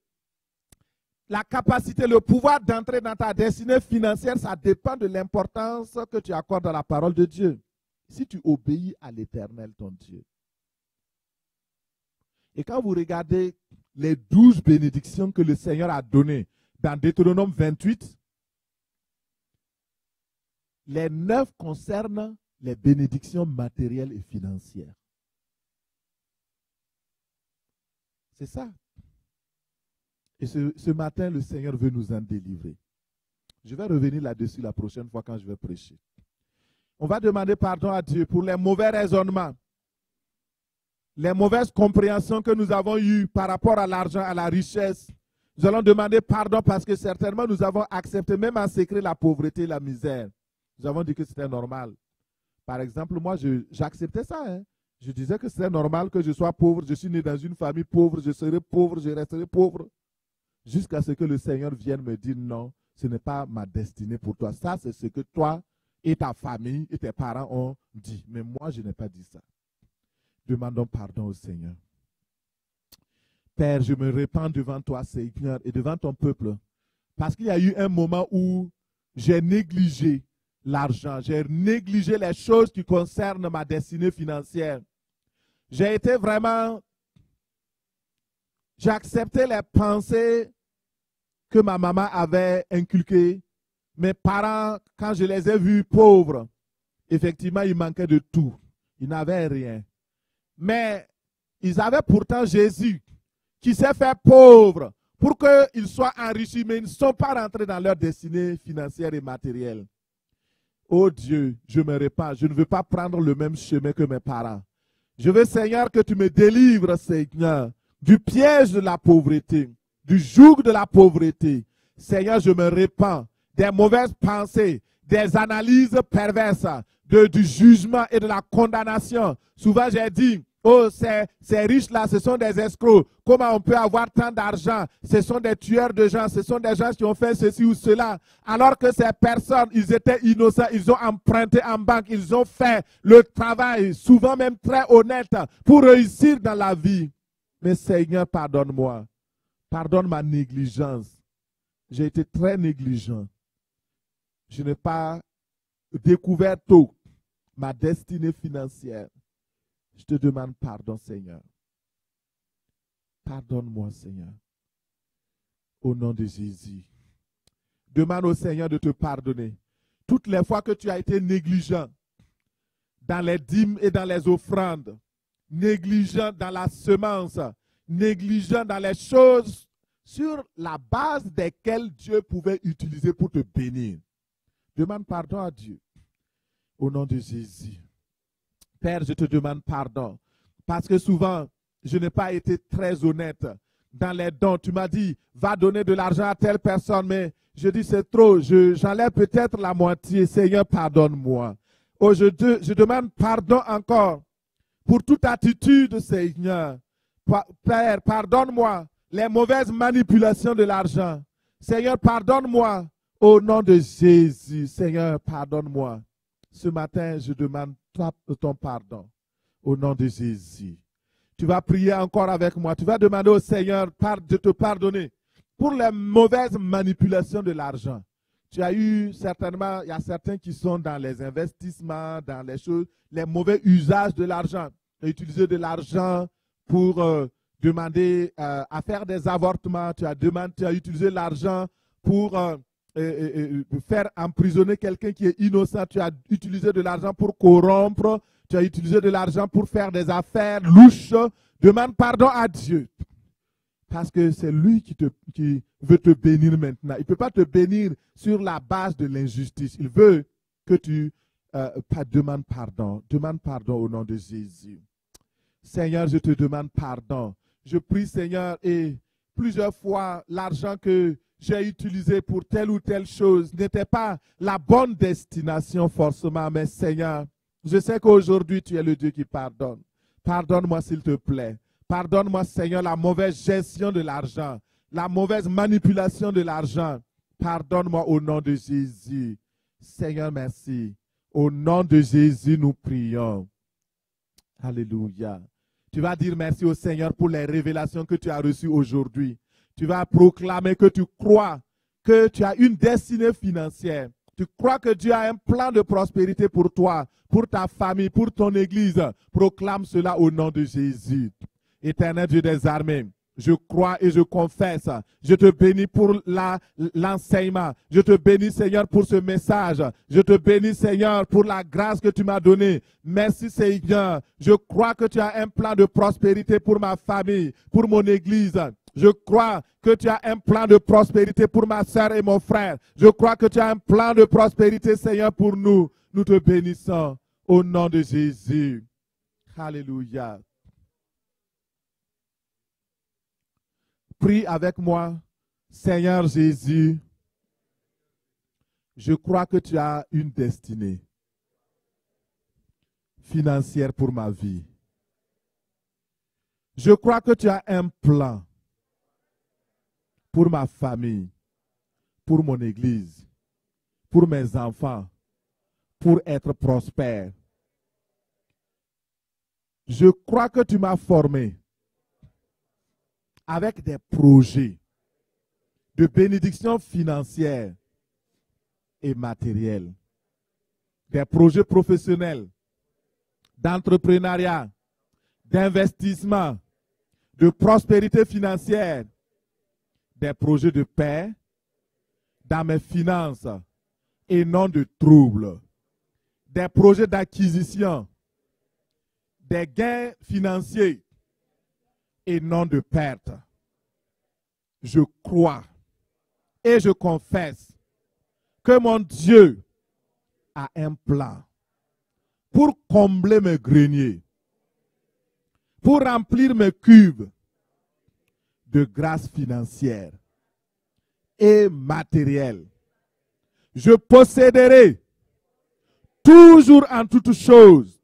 la capacité, le pouvoir d'entrer dans ta destinée financière, ça dépend de l'importance que tu accordes à la parole de Dieu. Si tu obéis à l'Éternel, ton Dieu. Et quand vous regardez les 12 bénédictions que le Seigneur a données dans Deutéronome 28, les 9 concernent les bénédictions matérielles et financières. C'est ça. Et ce matin, le Seigneur veut nous en délivrer. Je vais revenir là-dessus la prochaine fois quand je vais prêcher. On va demander pardon à Dieu pour les mauvais raisonnements, les mauvaises compréhensions que nous avons eues par rapport à l'argent, à la richesse. Nous allons demander pardon parce que certainement nous avons accepté même en secret la pauvreté et la misère. Nous avons dit que c'était normal. Par exemple, moi, j'acceptais ça. Hein. Je disais que c'était normal que je sois pauvre. Je suis né dans une famille pauvre. Je serai pauvre, je resterai pauvre. Jusqu'à ce que le Seigneur vienne me dire non, ce n'est pas ma destinée pour toi. Ça, c'est ce que toi et ta famille et tes parents ont dit. Mais moi, je n'ai pas dit ça. Demandons pardon au Seigneur. Père, je me répands devant toi, Seigneur, et devant ton peuple. Parce qu'il y a eu un moment où j'ai négligé l'argent. J'ai négligé les choses qui concernent ma destinée financière. J'ai été vraiment... J'ai accepté les pensées que ma maman avait inculquées. Mes parents, quand je les ai vus pauvres, effectivement, ils manquaient de tout. Ils n'avaient rien. Mais ils avaient pourtant Jésus qui s'est fait pauvre pour qu'ils soient enrichis, mais ils ne sont pas rentrés dans leur destinée financière et matérielle. Oh Dieu, je me répands. Je ne veux pas prendre le même chemin que mes parents. Je veux, Seigneur, que tu me délivres, Seigneur, du piège de la pauvreté, du joug de la pauvreté. Seigneur, je me répands des mauvaises pensées, des analyses perverses, du jugement et de la condamnation. Souvent, j'ai dit, oh, ces riches-là, ce sont des escrocs. Comment on peut avoir tant d'argent? Ce sont des tueurs de gens, ce sont des gens qui ont fait ceci ou cela. Alors que ces personnes, ils étaient innocents, ils ont emprunté en banque, ils ont fait le travail, souvent même très honnête, pour réussir dans la vie. Mais Seigneur, pardonne-moi. Pardonne ma négligence. J'ai été très négligent. Je n'ai pas découvert tôt ma destinée financière. Je te demande pardon, Seigneur. Pardonne-moi, Seigneur. Au nom de Jésus. Demande au Seigneur de te pardonner. Toutes les fois que tu as été négligent dans les dîmes et dans les offrandes, négligent dans la semence, négligent dans les choses sur la base desquelles Dieu pouvait utiliser pour te bénir. Demande pardon à Dieu. Au nom de Jésus. Père, je te demande pardon. Parce que souvent, je n'ai pas été très honnête dans les dons. Tu m'as dit, va donner de l'argent à telle personne, mais je dis c'est trop. J'enlève peut-être la moitié. Seigneur, pardonne-moi. Oh, je demande pardon encore pour toute attitude, Seigneur. Père, pardonne-moi les mauvaises manipulations de l'argent. Seigneur, pardonne-moi au nom de Jésus. Seigneur, pardonne-moi. Ce matin, je demande ton pardon au nom de Jésus. Tu vas prier encore avec moi. Tu vas demander au Seigneur de te pardonner pour les mauvaises manipulations de l'argent. Tu as eu certainement, il y a certains qui sont dans les investissements, dans les choses, les mauvais usages de l'argent. Tu as utilisé de l'argent pour demander à faire des avortements. Tu as utilisé l'argent pour faire emprisonner quelqu'un qui est innocent. Tu as utilisé de l'argent pour corrompre. Tu as utilisé de l'argent pour faire des affaires louches. Demande pardon à Dieu. Parce que c'est lui qui veut te bénir maintenant. Il ne peut pas te bénir sur la base de l'injustice. Il veut que tu demandes pardon. Demande pardon au nom de Jésus. Seigneur, je te demande pardon. Je prie, Seigneur, et plusieurs fois, l'argent que j'ai utilisé pour telle ou telle chose n'était pas la bonne destination forcément, mais Seigneur, je sais qu'aujourd'hui, tu es le Dieu qui pardonne. Pardonne-moi, s'il te plaît. Pardonne-moi, Seigneur, la mauvaise gestion de l'argent, la mauvaise manipulation de l'argent. Pardonne-moi au nom de Jésus. Seigneur, merci. Au nom de Jésus, nous prions. Alléluia. Tu vas dire merci au Seigneur pour les révélations que tu as reçues aujourd'hui. Tu vas proclamer que tu crois que tu as une destinée financière. Tu crois que Dieu a un plan de prospérité pour toi, pour ta famille, pour ton église. Proclame cela au nom de Jésus. Éternel Dieu des armées, je crois et je confesse. Je te bénis pour l'enseignement. Je te bénis, Seigneur, pour ce message. Je te bénis, Seigneur, pour la grâce que tu m'as donnée. Merci, Seigneur. Je crois que tu as un plan de prospérité pour ma famille, pour mon église. Je crois que tu as un plan de prospérité pour ma soeur et mon frère. Je crois que tu as un plan de prospérité, Seigneur, pour nous. Nous te bénissons au nom de Jésus. Alléluia. Prie avec moi, Seigneur Jésus, je crois que tu as une destinée financière pour ma vie. Je crois que tu as un plan pour ma famille, pour mon église, pour mes enfants, pour être prospère. Je crois que tu m'as formé avec des projets de bénédiction financière et matérielle, des projets professionnels, d'entrepreneuriat, d'investissement, de prospérité financière, des projets de paix dans mes finances et non de troubles, des projets d'acquisition, des gains financiers et non de perte. Je crois et je confesse que mon Dieu a un plan pour combler mes greniers, pour remplir mes cuves de grâce financière et matériel. Je posséderai toujours en toutes choses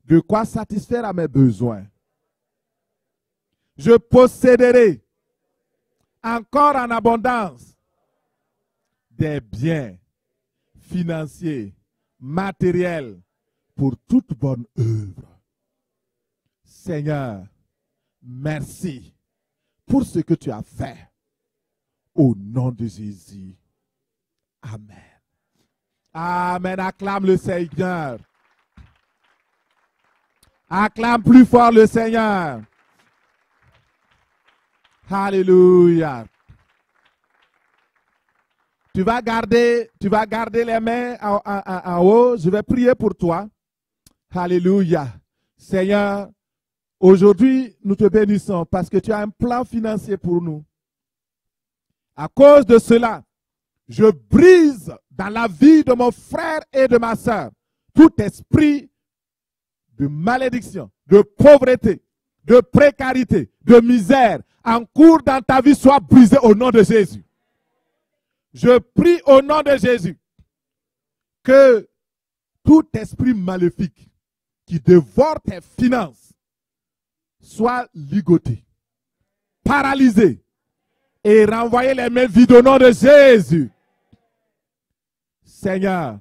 de quoi satisfaire à mes besoins. Je posséderai encore en abondance des biens financiers, matériels pour toute bonne œuvre. Seigneur, merci pour ce que tu as fait. Au nom de Jésus. Amen. Amen. Acclame le Seigneur. Acclame plus fort le Seigneur. Alléluia. Tu vas garder les mains en haut. Je vais prier pour toi. Alléluia. Seigneur, aujourd'hui, nous te bénissons parce que tu as un plan financier pour nous. À cause de cela, je brise dans la vie de mon frère et de ma sœur tout esprit de malédiction, de pauvreté, de précarité, de misère en cours dans ta vie soit brisé au nom de Jésus. Je prie au nom de Jésus que tout esprit maléfique qui dévore tes finances soit ligoté, paralysé et renvoyé les mains vides au nom de Jésus. Seigneur,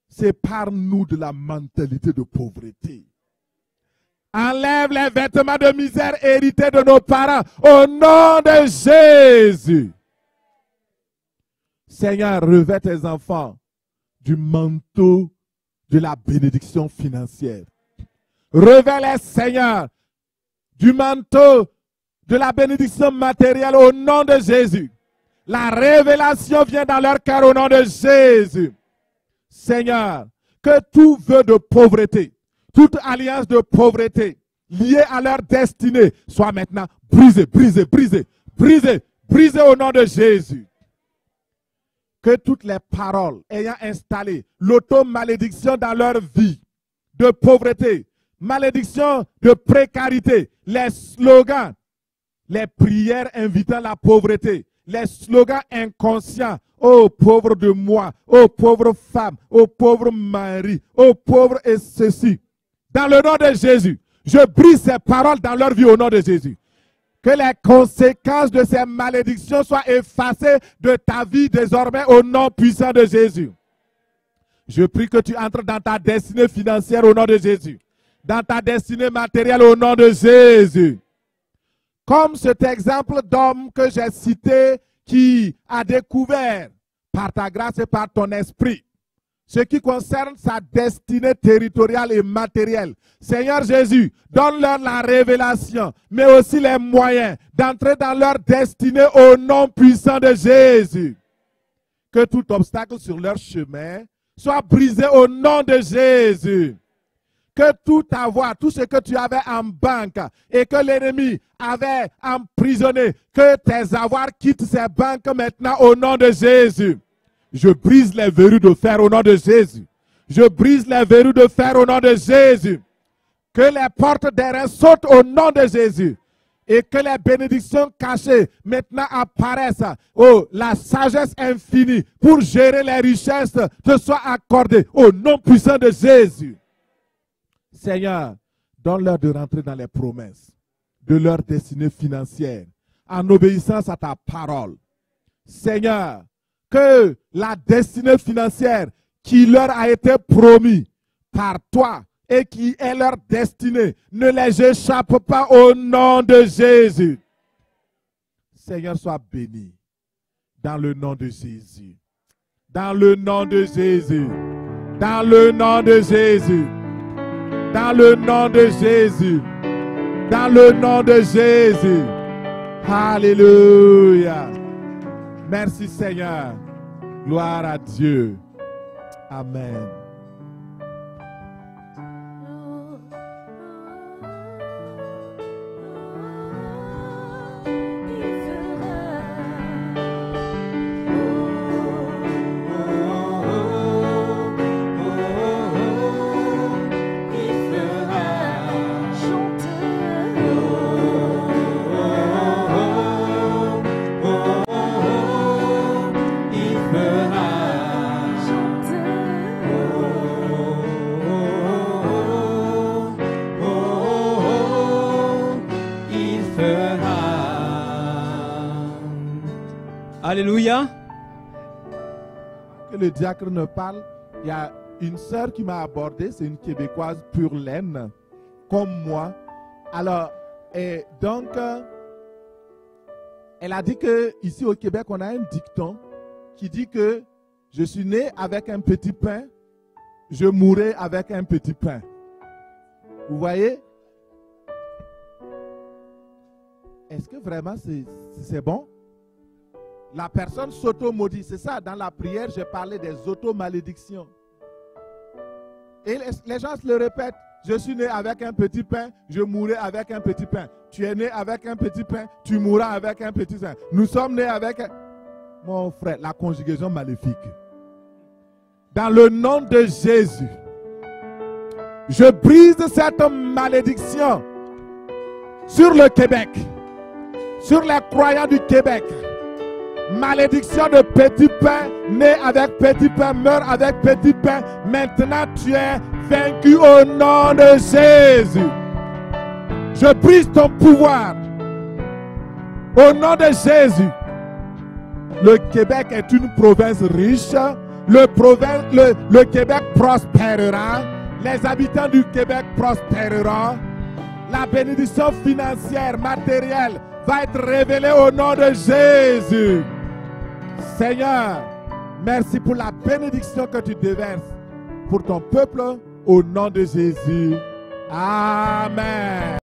sépare-nous de la mentalité de pauvreté. Enlève les vêtements de misère hérités de nos parents au nom de Jésus. Seigneur, revêt tes enfants du manteau de la bénédiction financière. Revêt-les, Seigneur, du manteau de la bénédiction matérielle au nom de Jésus. La révélation vient dans leur cœur au nom de Jésus. Seigneur, que tout vœu de pauvreté, toute alliance de pauvreté liée à leur destinée soit maintenant brisée, brisée, brisée, brisée, brisée au nom de Jésus. Que toutes les paroles ayant installé l'auto-malédiction dans leur vie de pauvreté, malédiction de précarité, les slogans, les prières invitant la pauvreté, les slogans inconscients, ô pauvre de moi, ô pauvre femme, ô pauvre mari, ô pauvre et ceci. Dans le nom de Jésus, je brise ces paroles dans leur vie au nom de Jésus. Que les conséquences de ces malédictions soient effacées de ta vie désormais au nom puissant de Jésus. Je prie que tu entres dans ta destinée financière au nom de Jésus. Dans ta destinée matérielle au nom de Jésus. Comme cet exemple d'homme que j'ai cité qui a découvert par ta grâce et par ton esprit ce qui concerne sa destinée territoriale et matérielle. Seigneur Jésus, donne-leur la révélation, mais aussi les moyens d'entrer dans leur destinée au nom puissant de Jésus. Que tout obstacle sur leur chemin soit brisé au nom de Jésus. Que tout avoir, tout ce que tu avais en banque et que l'ennemi avait emprisonné, que tes avoirs quittent ces banques maintenant au nom de Jésus. Je brise les verrous de fer au nom de Jésus. Je brise les verrous de fer au nom de Jésus. Que les portes d'airain sautent au nom de Jésus. Et que les bénédictions cachées maintenant apparaissent. Oh, la sagesse infinie pour gérer les richesses te soit accordée au nom puissant de Jésus. Seigneur, donne-leur de rentrer dans les promesses de leur destinée financière en obéissance à ta parole. Seigneur, que la destinée financière qui leur a été promise par toi et qui est leur destinée ne les échappe pas au nom de Jésus. Seigneur, sois béni dans le nom de Jésus. Dans le nom de Jésus. Dans le nom de Jésus. Dans le nom de Jésus. Dans le nom de Jésus. Alléluia. Merci Seigneur. Gloire à Dieu. Amen. Oh Alléluia. Que le diacre ne parle, il y a une sœur qui m'a abordé, c'est une Québécoise pure laine, comme moi. Alors, et donc, elle a dit que ici au Québec, on a un dicton qui dit que je suis né avec un petit pain, je mourrai avec un petit pain. Vous voyez? Est-ce que vraiment c'est bon? La personne s'auto-maudit. C'est ça, dans la prière, j'ai parlé des auto-malédictions. Et les gens se le répètent. Je suis né avec un petit pain, je mourrai avec un petit pain. Tu es né avec un petit pain, tu mourras avec un petit pain. Nous sommes nés avec un... Mon frère, la conjugaison maléfique. Dans le nom de Jésus, je brise cette malédiction sur le Québec, sur les croyants du Québec. Malédiction de petit pain, né avec petit pain, meurt avec petit pain. Maintenant, tu es vaincu au nom de Jésus. Je brise ton pouvoir. Au nom de Jésus. Le Québec est une province riche. Le Québec prospérera. Les habitants du Québec prospéreront. La bénédiction financière, matérielle va être révélée au nom de Jésus. Seigneur, merci pour la bénédiction que tu déverses pour ton peuple au nom de Jésus. Amen.